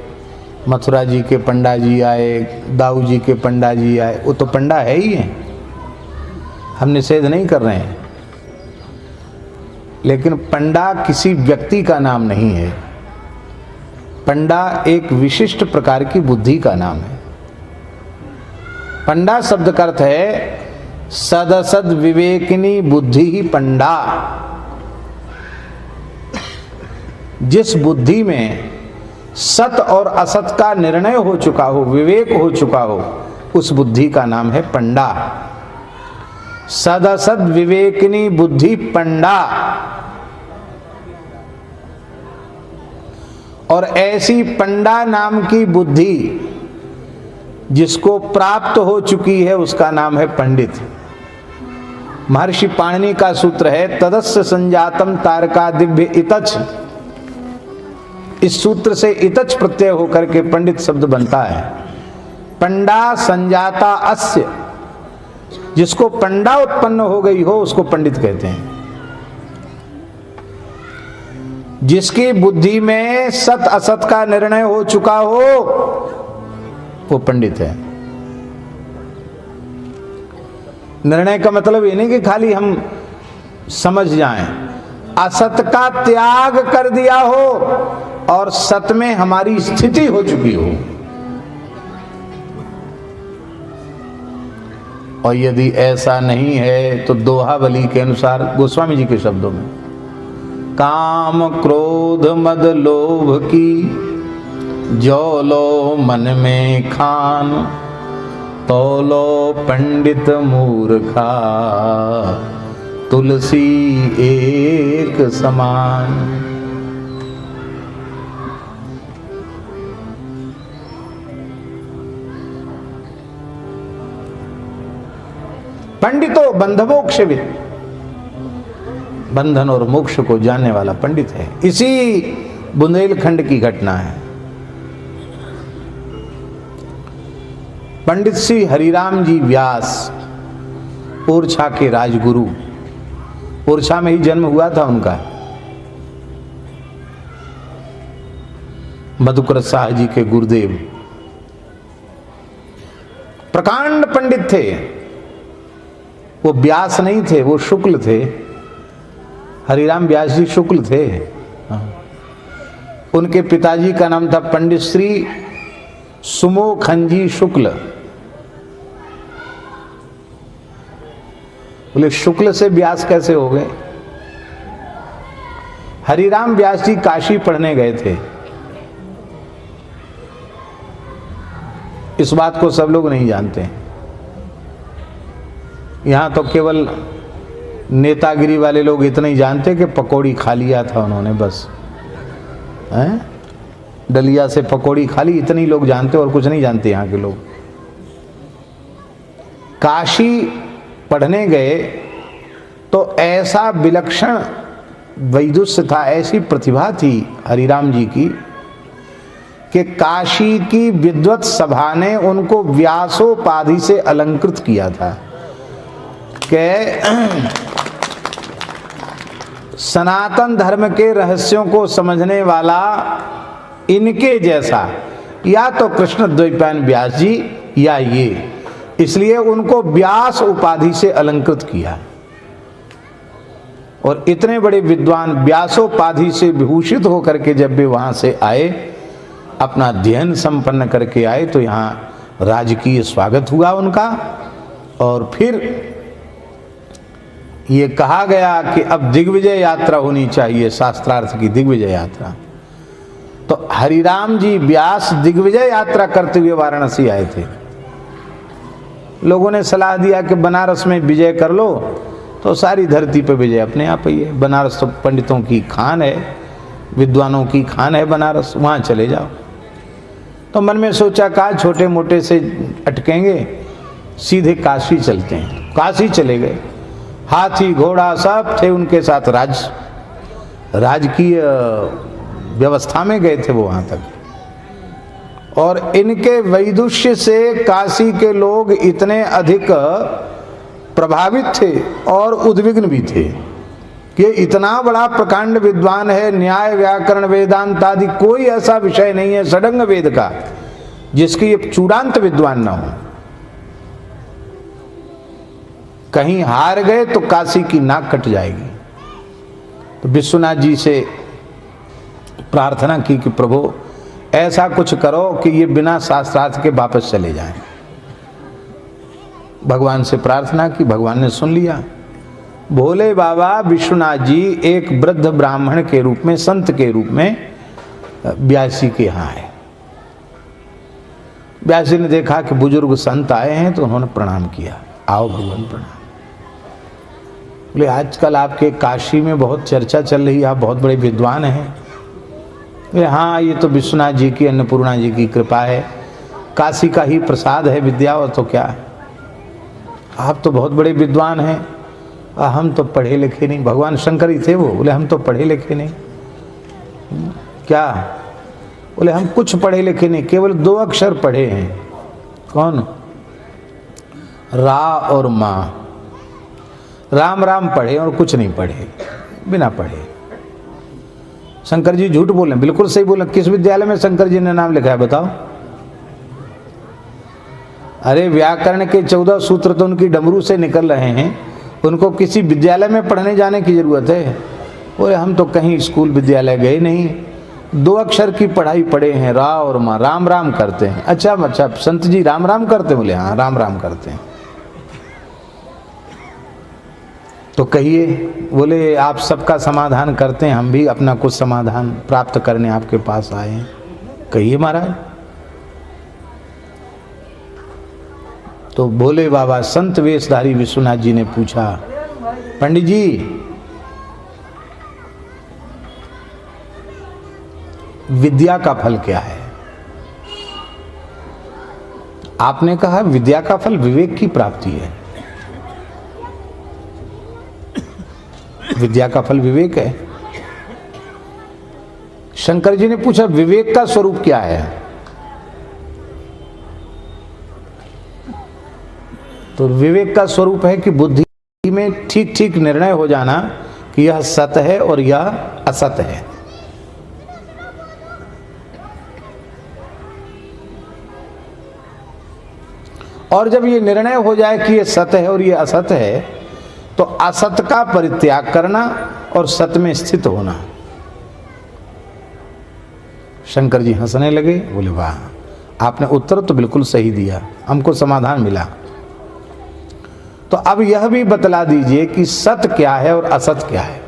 [SPEAKER 1] मथुरा जी के पंडा जी आए, दाऊ जी के पंडा जी आए, वो तो पंडा है ही है, हम निषेध नहीं कर रहे हैं। लेकिन पंडा किसी व्यक्ति का नाम नहीं है। पंडा एक विशिष्ट प्रकार की बुद्धि का नाम है। पंडा शब्द का अर्थ है सदसद विवेकिनी बुद्धि ही पंडा। जिस बुद्धि में सत और असत का निर्णय हो चुका हो, विवेक हो चुका हो, उस बुद्धि का नाम है पंडा। सदसद विवेकिनी बुद्धि पंडा। और ऐसी पंडा नाम की बुद्धि जिसको प्राप्त हो चुकी है, उसका नाम है पंडित। महर्षि पाणिनि का सूत्र है तदस्य संजातम तारका दिव्य इतच। इस सूत्र से इतच प्रत्यय होकर के पंडित शब्द बनता है। पंडा संजाता अस्य, जिसको पंडा उत्पन्न हो गई हो उसको पंडित कहते हैं। जिसकी बुद्धि में सत असत का निर्णय हो चुका हो वो पंडित है। निर्णय का मतलब ये नहीं कि खाली हम समझ जाएं, असत का त्याग कर दिया हो और सत में हमारी स्थिति हो चुकी हो। और यदि ऐसा नहीं है तो दोहावली के अनुसार, गोस्वामी जी के शब्दों में, काम क्रोध मद लोभ की जो लो मन में खान, तो लो पंडित मूर्खा तुलसी एक समान। पंडितो बंधमोक्षविद, बंधन और मोक्ष को जानने वाला पंडित है। इसी बुंदेलखंड की घटना है। पंडित श्री हरिराम जी व्यास ओरछा के राजगुरु, ओरछा में ही जन्म हुआ था उनका। मधुकर शाह जी के गुरुदेव प्रकांड पंडित थे। वो व्यास नहीं थे, वो शुक्ल थे। हरिराम व्यास जी शुक्ल थे। उनके पिताजी का नाम था पंडित श्री सुमोखनजी शुक्ल। बोले शुक्ल से व्यास कैसे हो गए? हरिराम व्यास जी काशी पढ़ने गए थे। इस बात को सब लोग नहीं जानते। यहाँ तो केवल नेतागिरी वाले लोग इतना ही जानते कि पकौड़ी खा लिया था उन्होंने, बस हैं, डलिया से पकौड़ी खा ली, इतने ही लोग जानते और कुछ नहीं जानते यहाँ के लोग। काशी पढ़ने गए तो ऐसा विलक्षण वैदुष्य था, ऐसी प्रतिभा थी हरिराम जी की कि काशी की विद्वत सभा ने उनको व्यासोपाधि से अलंकृत किया था कि सनातन धर्म के रहस्यों को समझने वाला इनके जैसा या तो कृष्ण द्वैपायन व्यास जी या ये, इसलिए उनको व्यास उपाधि से अलंकृत किया। और इतने बड़े विद्वान व्यासोपाधि से विभूषित होकर के जब वे वहां से आए, अपना अध्ययन संपन्न करके आए, तो यहाँ राजकीय स्वागत हुआ उनका। और फिर ये कहा गया कि अब दिग्विजय यात्रा होनी चाहिए, शास्त्रार्थ की दिग्विजय यात्रा। तो हरिराम जी व्यास दिग्विजय यात्रा करते हुए वाराणसी आए थे। लोगों ने सलाह दिया कि बनारस में विजय कर लो तो सारी धरती पर विजय अपने आप ही है। बनारस तो पंडितों की खान है, विद्वानों की खान है बनारस, वहाँ चले जाओ। तो मन में सोचा कहा छोटे मोटे से अटकेंगे, सीधे काशी चलते हैं। काशी चले गए, हाथी घोड़ा सब थे उनके साथ, राजकीय व्यवस्था में गए थे वो वहाँ तक। और इनके वैदुष्य से काशी के लोग इतने अधिक प्रभावित थे और उद्विग्न भी थे कि इतना बड़ा प्रकांड विद्वान है, न्याय व्याकरण वेदांत आदि कोई ऐसा विषय नहीं है षडंग वेद का जिसकी एक चूड़ांत विद्वान ना हो। कहीं हार गए तो काशी की नाक कट जाएगी। तो विश्वनाथ जी से प्रार्थना की कि प्रभु ऐसा कुछ करो कि ये बिना शास्त्रार्थ के वापस चले जाएं। भगवान से प्रार्थना की, भगवान ने सुन लिया। भोले बाबा विश्वनाथ जी एक वृद्ध ब्राह्मण के रूप में, संत के रूप में व्यास जी के यहाँ आए। व्यास जी ने देखा कि बुजुर्ग संत आए हैं तो उन्होंने प्रणाम किया, आओ भगवान प्रणाम। बोले आजकल आपके काशी में बहुत चर्चा चल रही है, आप बहुत बड़े विद्वान हैं। बोले हाँ, ये तो विश्वनाथ जी की, अन्नपूर्णा जी की कृपा है, काशी का ही प्रसाद है विद्या, और तो क्या, आप तो बहुत बड़े विद्वान हैं, हम तो पढ़े लिखे नहीं। भगवान शंकर ही थे वो। बोले हम तो पढ़े लिखे नहीं। क्या? बोले हम कुछ पढ़े लिखे नहीं, केवल 2 अक्षर पढ़े हैं। कौन? रा और माँ। राम राम पढ़े और कुछ नहीं पढ़े, बिना पढ़े। शंकर जी झूठ बोले? बिल्कुल सही बोले। किस विद्यालय में शंकर जी ने नाम लिखा है बताओ? अरे व्याकरण के 14 सूत्र तो उनकी डमरू से निकल रहे हैं, उनको किसी विद्यालय में पढ़ने जाने की जरूरत है? बोले हम तो कहीं स्कूल विद्यालय गए नहीं, 2 अक्षर की पढ़ाई पढ़े हैं, रा और माँ। राम राम करते हैं? अच्छा अच्छा, संत जी राम राम करते? बोले हाँ राम राम करते हैं। तो कहिए। बोले आप सबका समाधान करते हैं, हम भी अपना कुछ समाधान प्राप्त करने आपके पास आए हैं। कहिए महाराज। तो भोले बाबा संत वेशधारी विश्वनाथ जी ने पूछा, पंडित जी विद्या का फल क्या है? आपने कहा विद्या का फल विवेक की प्राप्ति है। विद्या का फल विवेक है। शंकर जी ने पूछा विवेक का स्वरूप क्या है? तो विवेक का स्वरूप है कि बुद्धि में ठीक ठीक निर्णय हो जाना कि यह सत्य है और यह असत्य है। और जब ये निर्णय हो जाए कि ये सत्य है और ये असत्य है, तो असत्य का परित्याग करना और सत्य में स्थित होना। शंकर जी हंसने लगे। बोले वाह, आपने उत्तर तो बिल्कुल सही दिया, हमको समाधान मिला। तो अब यह भी बतला दीजिए कि सत्य क्या है और असत्य क्या है।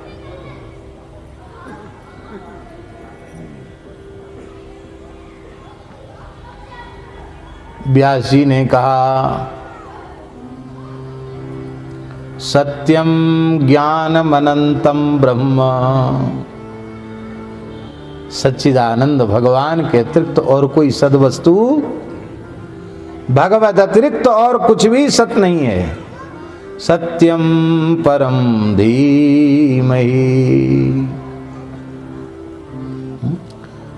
[SPEAKER 1] व्यास जी ने कहा सत्यम ज्ञानमनंतम ब्रह्म। सच्चिदानंद भगवान के अतिरिक्त और कोई सद्वस्तु, भगवत अतिरिक्त और कुछ भी सत्य नहीं है। सत्यम परम धीमहि।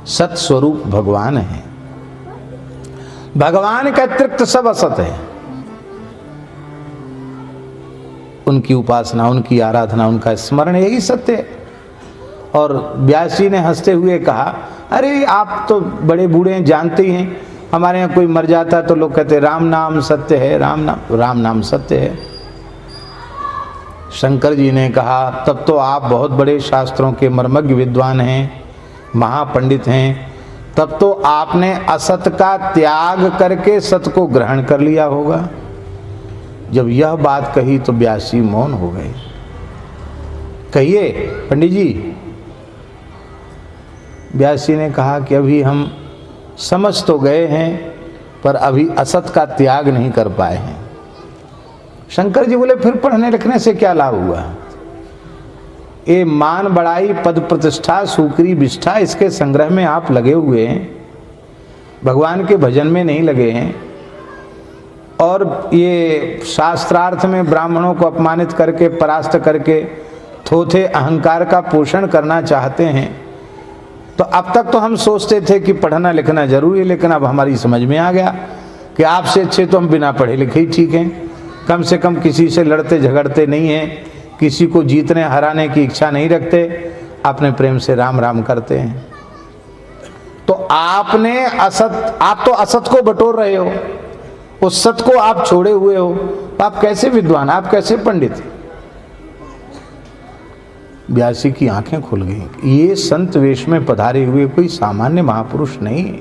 [SPEAKER 1] सत स्वरूप भगवान है। भगवान के अतिरिक्त सब असत है। उनकी उपासना, उनकी आराधना, उनका स्मरण, यही सत्य है। और व्यास जी ने हंसते हुए कहा, अरे आप तो बड़े बूढ़े हैं, जानते ही हैं, हमारे यहाँ कोई मर जाता है तो लोग कहते हैं राम नाम सत्य है, राम नाम सत्य है। शंकर जी ने कहा, तब तो आप बहुत बड़े शास्त्रों के मर्मज्ञ विद्वान हैं, महापंडित हैं, तब तो आपने असत का त्याग करके सत को ग्रहण कर लिया होगा। जब यह बात कही तो व्यास जी मौन हो गए। कहिए पंडित जी। व्यास जी ने कहा कि अभी हम समझ तो गए हैं पर अभी असत का त्याग नहीं कर पाए हैं। शंकर जी बोले, फिर पढ़ने लिखने से क्या लाभ हुआ? ये मान बढ़ाई, पद प्रतिष्ठा, सूकरी विष्ठा, इसके संग्रह में आप लगे हुए हैं, भगवान के भजन में नहीं लगे हैं। और ये शास्त्रार्थ में ब्राह्मणों को अपमानित करके, परास्त करके थोथे अहंकार का पोषण करना चाहते हैं। तो अब तक तो हम सोचते थे कि पढ़ना लिखना जरूरी है, लेकिन अब हमारी समझ में आ गया कि आपसे अच्छे तो हम बिना पढ़े लिखे ही ठीक हैं। कम से कम किसी से लड़ते झगड़ते नहीं हैं, किसी को जीतने हराने की इच्छा नहीं रखते, अपने प्रेम से राम राम करते हैं। तो आपने आप तो असत को बटोर रहे हो, उस सत को आप छोड़े हुए हो, आप कैसे विद्वान, आप कैसे पंडित? व्यास जी की आंखें खुल गई। ये संत वेश में पधारे हुए कोई सामान्य महापुरुष नहीं है,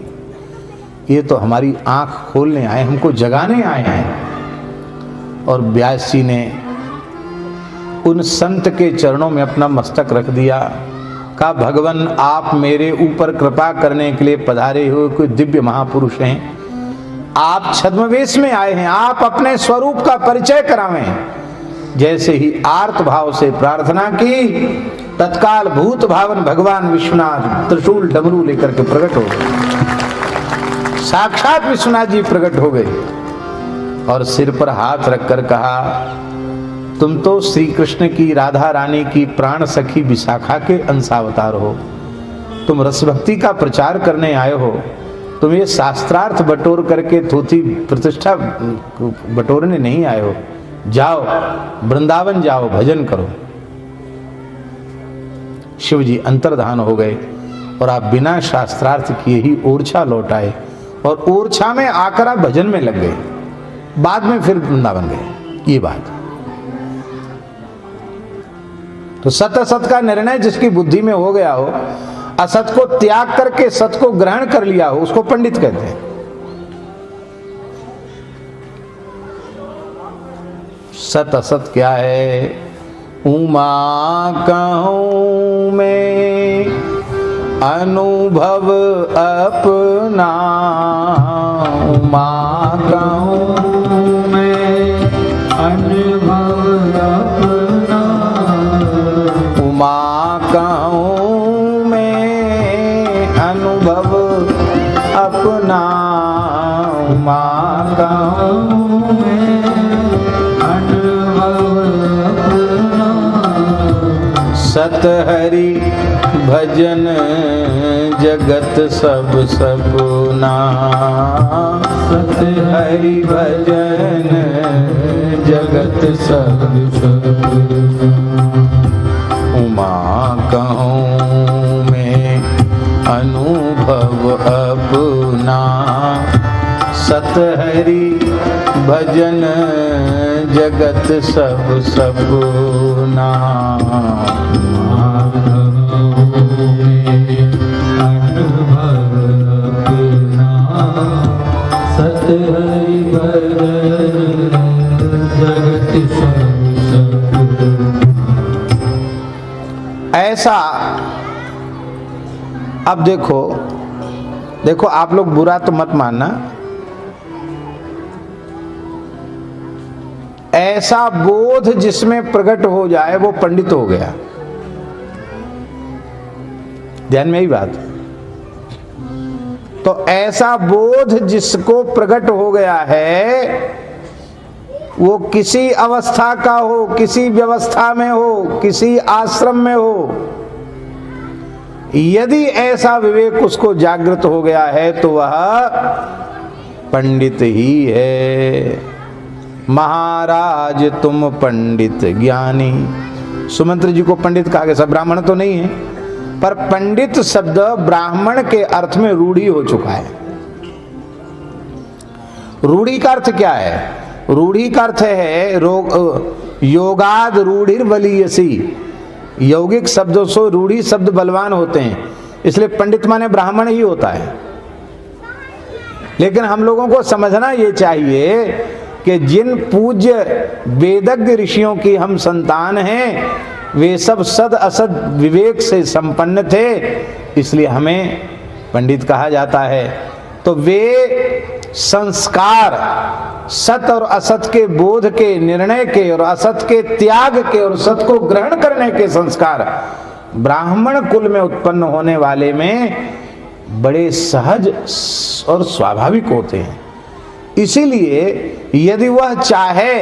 [SPEAKER 1] ये तो हमारी आंख खोलने आए, हमको जगाने आए हैं। और व्यास जी ने उन संत के चरणों में अपना मस्तक रख दिया। कहा, भगवान आप मेरे ऊपर कृपा करने के लिए पधारे हुए कोई दिव्य महापुरुष हैं। आप छद्मवेश में आए हैं, आप अपने स्वरूप का परिचय करावें। जैसे ही आर्त भाव से प्रार्थना की, तत्काल भूत भावन भगवान विश्वनाथ त्रिशूल डमरू लेकर के प्रकट हो गए। साक्षात विश्वनाथ जी प्रकट हो गए और सिर पर हाथ रखकर कहा, तुम तो श्री कृष्ण की, राधा रानी की प्राण सखी विशाखा के अंशावतार हो। तुम रस भक्ति का प्रचार करने आए हो। तुम ये शास्त्रार्थ बटोर करके थोथी प्रतिष्ठा बटोरने नहीं आए हो। जाओ वृंदावन जाओ, भजन करो। शिव जी अंतर्धान हो गए और आप बिना शास्त्रार्थ किए ही ओरछा लौट आए और ओरछा में आकर आप भजन में लग गए। बाद में फिर वृंदावन गए। ये बात तो सत असत का निर्णय जिसकी बुद्धि में हो गया हो, असत को त्याग करके सत को ग्रहण कर लिया हो, उसको पंडित कहते हैं। सत असत क्या है? उमा कहूं मैं अनुभव अपना, उमा कहूं मैं अनुभव अपना, उमा कहूं मैं अनुभव अपना, उमा कहूं मैं अनुभव अपना। सत हरि भजन जगत सब सपना, सत हरि भजन जगत सब सपना। उमा कहूं मैं अनुभव अपना, सत हरि भजन जगत सब सपना। सत हरि भजन जगत सब सपना। ऐसा अब देखो आप लोग बुरा तो मत मानना। ऐसा बोध जिसमें प्रकट हो जाए वो पंडित हो गया। ध्यान में ही बात। तो ऐसा बोध जिसको प्रकट हो गया है, वो किसी अवस्था का हो, किसी व्यवस्था में हो, किसी आश्रम में हो, यदि ऐसा विवेक उसको जागृत हो गया है तो वह पंडित ही है। महाराज तुम पंडित ज्ञानी। सुमंत्र जी को पंडित कहा गया। सब ब्राह्मण तो नहीं है, पर पंडित शब्द ब्राह्मण के अर्थ में रूढ़ी हो चुका है। रूढ़ी का अर्थ क्या है? रूढ़ी का अर्थ है योगाद रूढ़िर बलीयसी। यौगिक शब्दों से रूढ़ी शब्द बलवान होते हैं, इसलिए पंडित माने ब्राह्मण ही होता है। लेकिन हम लोगों को समझना ये चाहिए कि जिन पूज्य वेदज्ञ ऋषियों की हम संतान हैं, वे सब सद असद विवेक से संपन्न थे, इसलिए हमें पंडित कहा जाता है। तो वे संस्कार सत और असत के बोध के, निर्णय के, और असत के त्याग के, और सत को ग्रहण करने के संस्कार ब्राह्मण कुल में उत्पन्न होने वाले में बड़े सहज और स्वाभाविक होते हैं। इसीलिए यदि वह चाहे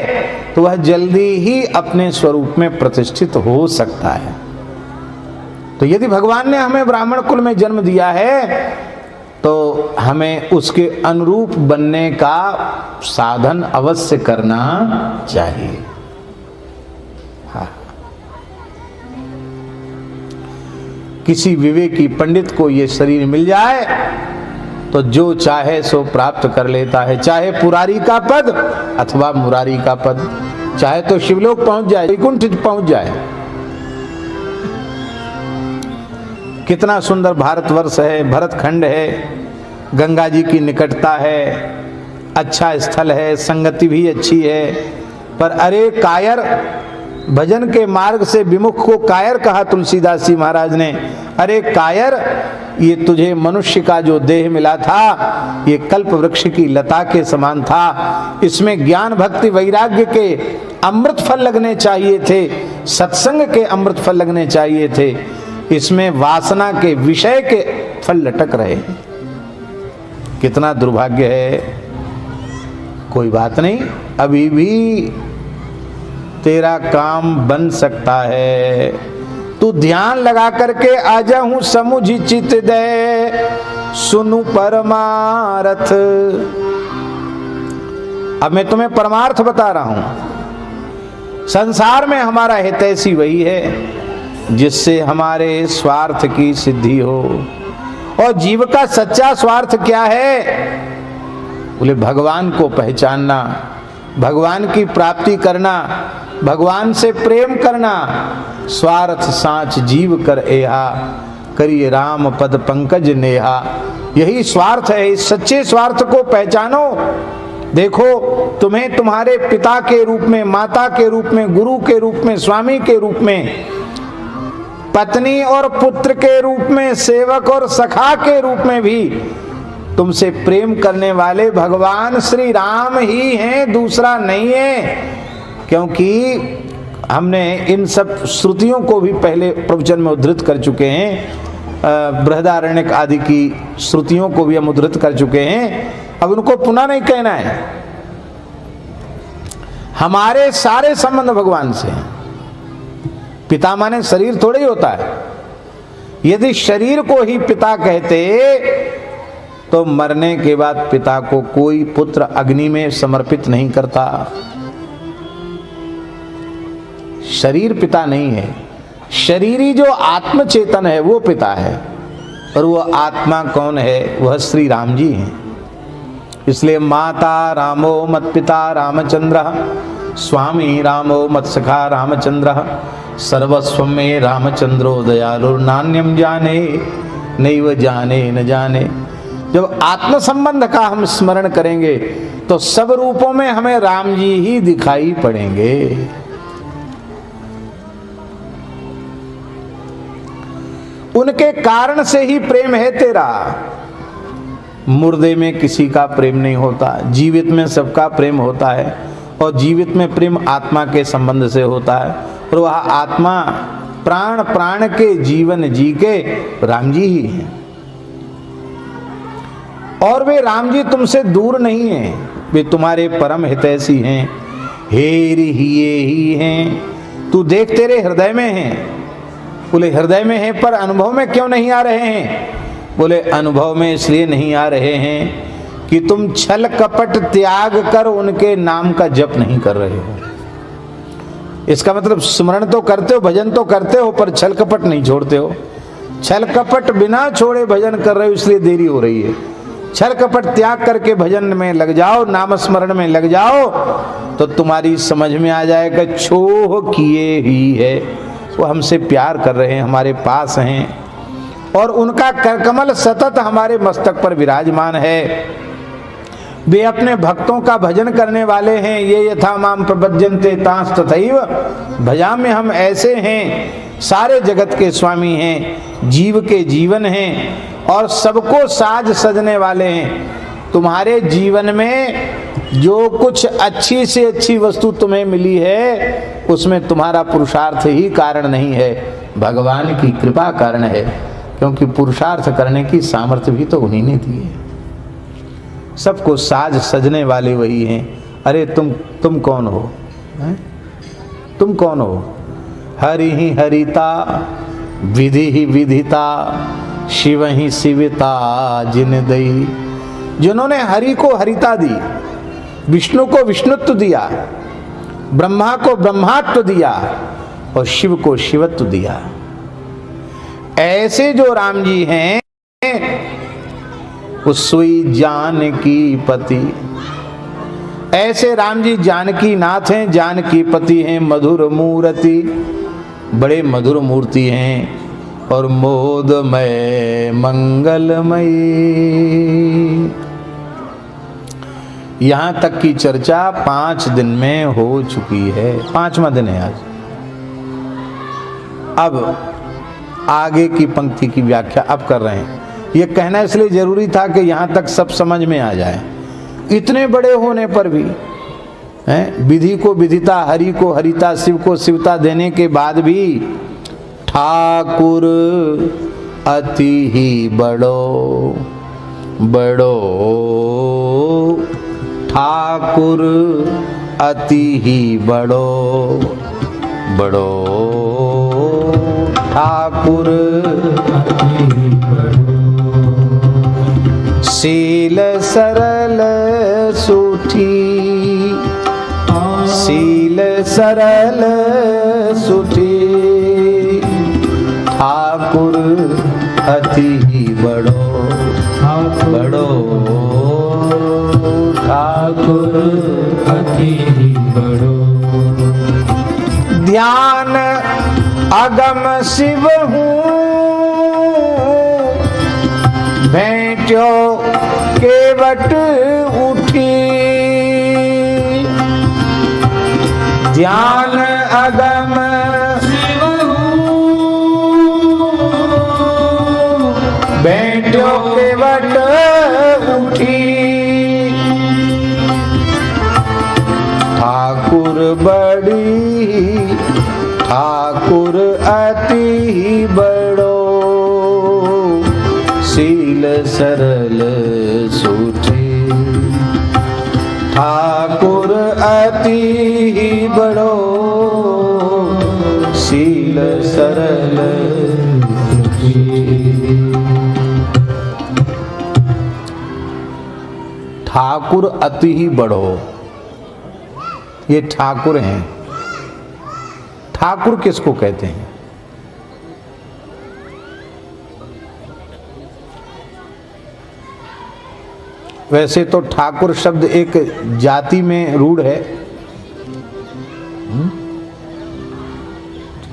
[SPEAKER 1] तो वह जल्दी ही अपने स्वरूप में प्रतिष्ठित हो सकता है। तो यदि भगवान ने हमें ब्राह्मण कुल में जन्म दिया है तो हमें उसके अनुरूप बनने का साधन अवश्य करना चाहिए। हाँ। किसी विवेकी पंडित को ये शरीर मिल जाए तो जो चाहे सो प्राप्त कर लेता है, चाहे पुरारी का पद अथवा मुरारी का पद, चाहे तो शिवलोक पहुंच जाए, वैकुंठ पहुंच जाए। कितना सुंदर भारतवर्ष है, भरतखंड है, गंगा जी की निकटता है, अच्छा स्थल है, संगति भी अच्छी है। पर अरे कायर, भजन के मार्ग से विमुख को कायर कहा तुलसीदास जी महाराज ने। अरे कायर, ये तुझे मनुष्य का जो देह मिला था ये कल्प वृक्ष की लता के समान था। इसमें ज्ञान भक्ति वैराग्य के अमृत फल लगने चाहिए थे, सत्संग के अमृत फल लगने चाहिए थे। इसमें वासना के विषय के फल लटक रहे। कितना दुर्भाग्य है। कोई बात नहीं, अभी भी तेरा काम बन सकता है। तू ध्यान लगा करके आजा हूं समुझ चित दे सुनु परमार्थ। अब मैं तुम्हें परमार्थ बता रहा हूं। संसार में हमारा हितैषी वही है जिससे हमारे स्वार्थ की सिद्धि हो। और जीव का सच्चा स्वार्थ क्या है? बोले भगवान को पहचानना, भगवान की प्राप्ति करना, भगवान से प्रेम करना। स्वार्थ सांच जीव कर एहा, करिए राम पद पंकज नेहा। यही स्वार्थ है। इस सच्चे स्वार्थ को पहचानो। देखो, तुम्हें तुम्हारे पिता के रूप में, माता के रूप में, गुरु के रूप में, स्वामी के रूप में, पत्नी और पुत्र के रूप में, सेवक और सखा के रूप में भी तुमसे प्रेम करने वाले भगवान श्री राम ही हैं, दूसरा नहीं है। क्योंकि हमने इन सब श्रुतियों को भी पहले प्रवचन में उद्धृत कर चुके हैं। बृहदारण्यक आदि की श्रुतियों को भी हम उद्धृत कर चुके हैं। अब उनको पुनः नहीं कहना है। हमारे सारे संबंध भगवान से हैं। पिता माने शरीर थोड़ा ही होता है। यदि शरीर को ही पिता कहते तो मरने के बाद पिता को कोई पुत्र अग्नि में समर्पित नहीं करता। शरीर पिता नहीं है। शरीरी जो आत्म चेतन है वो पिता है। और वो आत्मा कौन है? वह श्री राम जी हैं। इसलिए माता रामो मत पिता रामचंद्र, स्वामी रामो मत सखा रामचंद्र, सर्वस्व में रामचंद्रो दयालु, नान्यम जाने नैव जाने न जाने। जब आत्म संबंध का हम स्मरण करेंगे तो सब रूपों में हमें राम जी ही दिखाई पड़ेंगे। उनके कारण से ही प्रेम है तेरा। मुर्दे में किसी का प्रेम नहीं होता, जीवित में सबका प्रेम होता है। और जीवित में प्रेम आत्मा के संबंध से होता है, और वह आत्मा प्राण प्राण के जीवन जी के राम जी ही हैं। और वे राम जी तुमसे दूर नहीं हैं, वे तुम्हारे परम हितैषी हैं, हेरी ही हैं। तू देख तेरे हृदय में हैं। बोले हृदय में हैं पर अनुभव में क्यों नहीं आ रहे हैं? बोले अनुभव में इसलिए नहीं आ रहे हैं कि तुम छल कपट त्याग कर उनके नाम का जप नहीं कर रहे हो। इसका मतलब स्मरण तो करते हो, भजन तो करते हो, पर छल कपट नहीं छोड़ते हो। छल कपट बिना छोड़े भजन कर रहे हो, इसलिए देरी हो रही है। छल कपट त्याग करके भजन में लग जाओ, नाम स्मरण में लग जाओ, तो तुम्हारी समझ में आ जाएगा छोह किए ही है, वो हमसे प्यार कर रहे हैं, हमारे पास हैं, और उनका करकमल सतत हमारे मस्तक पर विराजमान है। वे अपने भक्तों का भजन करने वाले हैं। ये यथा माम प्रपद्यन्ते तांस तथैव भजा में हम ऐसे हैं, सारे जगत के स्वामी हैं, जीव के जीवन हैं, और सबको साज सजने वाले हैं। तुम्हारे जीवन में जो कुछ अच्छी से अच्छी वस्तु तुम्हें मिली है, उसमें तुम्हारा पुरुषार्थ ही कारण नहीं है, भगवान की कृपा कारण है, क्योंकि पुरुषार्थ करने की सामर्थ्य भी तो उन्हीं ने दी है। सबको साज सजने वाले वही हैं। अरे तुम कौन हो? हैं? तुम कौन हो? हरि ही हरिता, विधि ही विधिता, शिव ही शिविता जिन दई। जिन्होंने हरि को हरिता दी, विष्णु को विष्णुत्व दिया, ब्रह्मा को ब्रह्मात्व दिया, और शिव को शिवत्व दिया, ऐसे जो राम जी हैं, उसुई जानकी पति। ऐसे राम जी जानकी नाथ हैं, जानकी पति हैं, मधुर मूर्ति, बड़े मधुर मूर्ति हैं, और मोदमय मंगलमयी। यहां तक की चर्चा 5 दिन में हो चुकी है, 5वां दिन है आज। अब आगे की पंक्ति की व्याख्या अब कर रहे हैं। ये कहना इसलिए जरूरी था कि यहां तक सब समझ में आ जाए। इतने बड़े होने पर भी विधि को विधिता, हरि को हरिता, शिव को शिवता देने के बाद भी ठाकुर अति ही बड़ो बड़ो, ठाकुर अति ही बड़ो बड़ो, ठाकुर शील सरल सुठी, शील सरल सुठी, ठाकुर अति ही बड़ो बड़ो, ठाकुर अति ही बड़ो। ध्यान अगम शिव हूँ, भेंट्यो केवट उठी, ध्यान अगम शिव हूँ, भेंट्यो केवट उठी, ठाकुर बड़ी, ठाकुर अति बड़ो, शील सरल सूठी, ठाकुर अति बड़ो, शील सरल सूठी। ठाकुर अति ही बड़ो, ये ठाकुर हैं। ठाकुर किसको कहते हैं? वैसे तो ठाकुर शब्द एक जाति में रूढ़ है।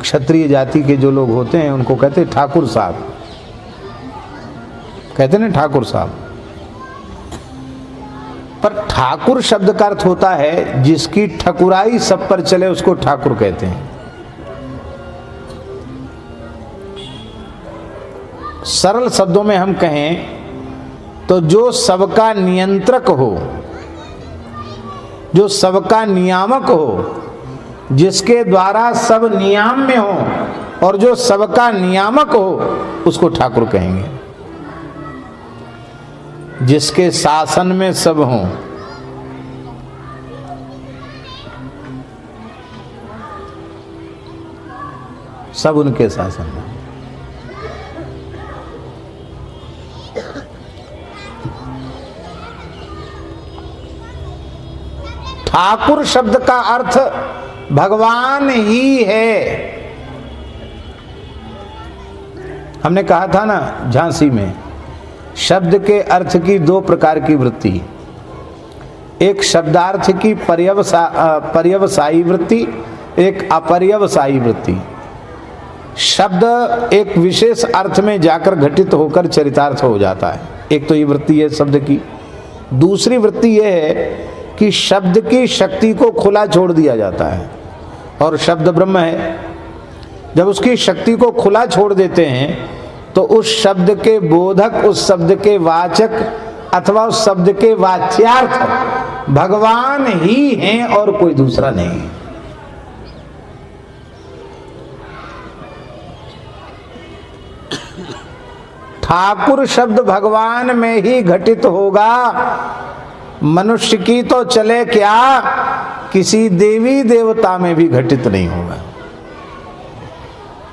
[SPEAKER 1] क्षत्रिय जाति के जो लोग होते हैं उनको कहते हैं ठाकुर साहब, कहते हैं ठाकुर साहब। पर ठाकुर शब्द का अर्थ होता है जिसकी ठकुराई सब पर चले, उसको ठाकुर कहते हैं। सरल शब्दों में हम कहें तो जो सबका नियंत्रक हो, जो सबका नियामक हो, जिसके द्वारा सब नियम में हो और जो सबका नियामक हो, उसको ठाकुर कहेंगे। जिसके शासन में सब हों, सब उनके शासन में। ठाकुर शब्द का अर्थ भगवान ही है। हमने कहा था ना झांसी में, शब्द के अर्थ की दो प्रकार की वृत्ति, एक शब्दार्थ की पर्यवसायी वृत्ति, एक अपर्यवसायी वृत्ति। शब्द एक विशेष अर्थ में जाकर घटित होकर चरितार्थ हो जाता है, एक तो ये वृत्ति है शब्द की। दूसरी वृत्ति यह है कि शब्द की शक्ति को खुला छोड़ दिया जाता है, और शब्द ब्रह्म है। जब उसकी शक्ति को खुला छोड़ देते हैं तो उस शब्द के बोधक, उस शब्द के वाचक अथवा उस शब्द के वाच्यार्थ भगवान ही हैं और कोई दूसरा नहीं। ठाकुर शब्द भगवान में ही घटित होगा। मनुष्य की तो चले क्या, किसी देवी देवता में भी घटित नहीं होगा।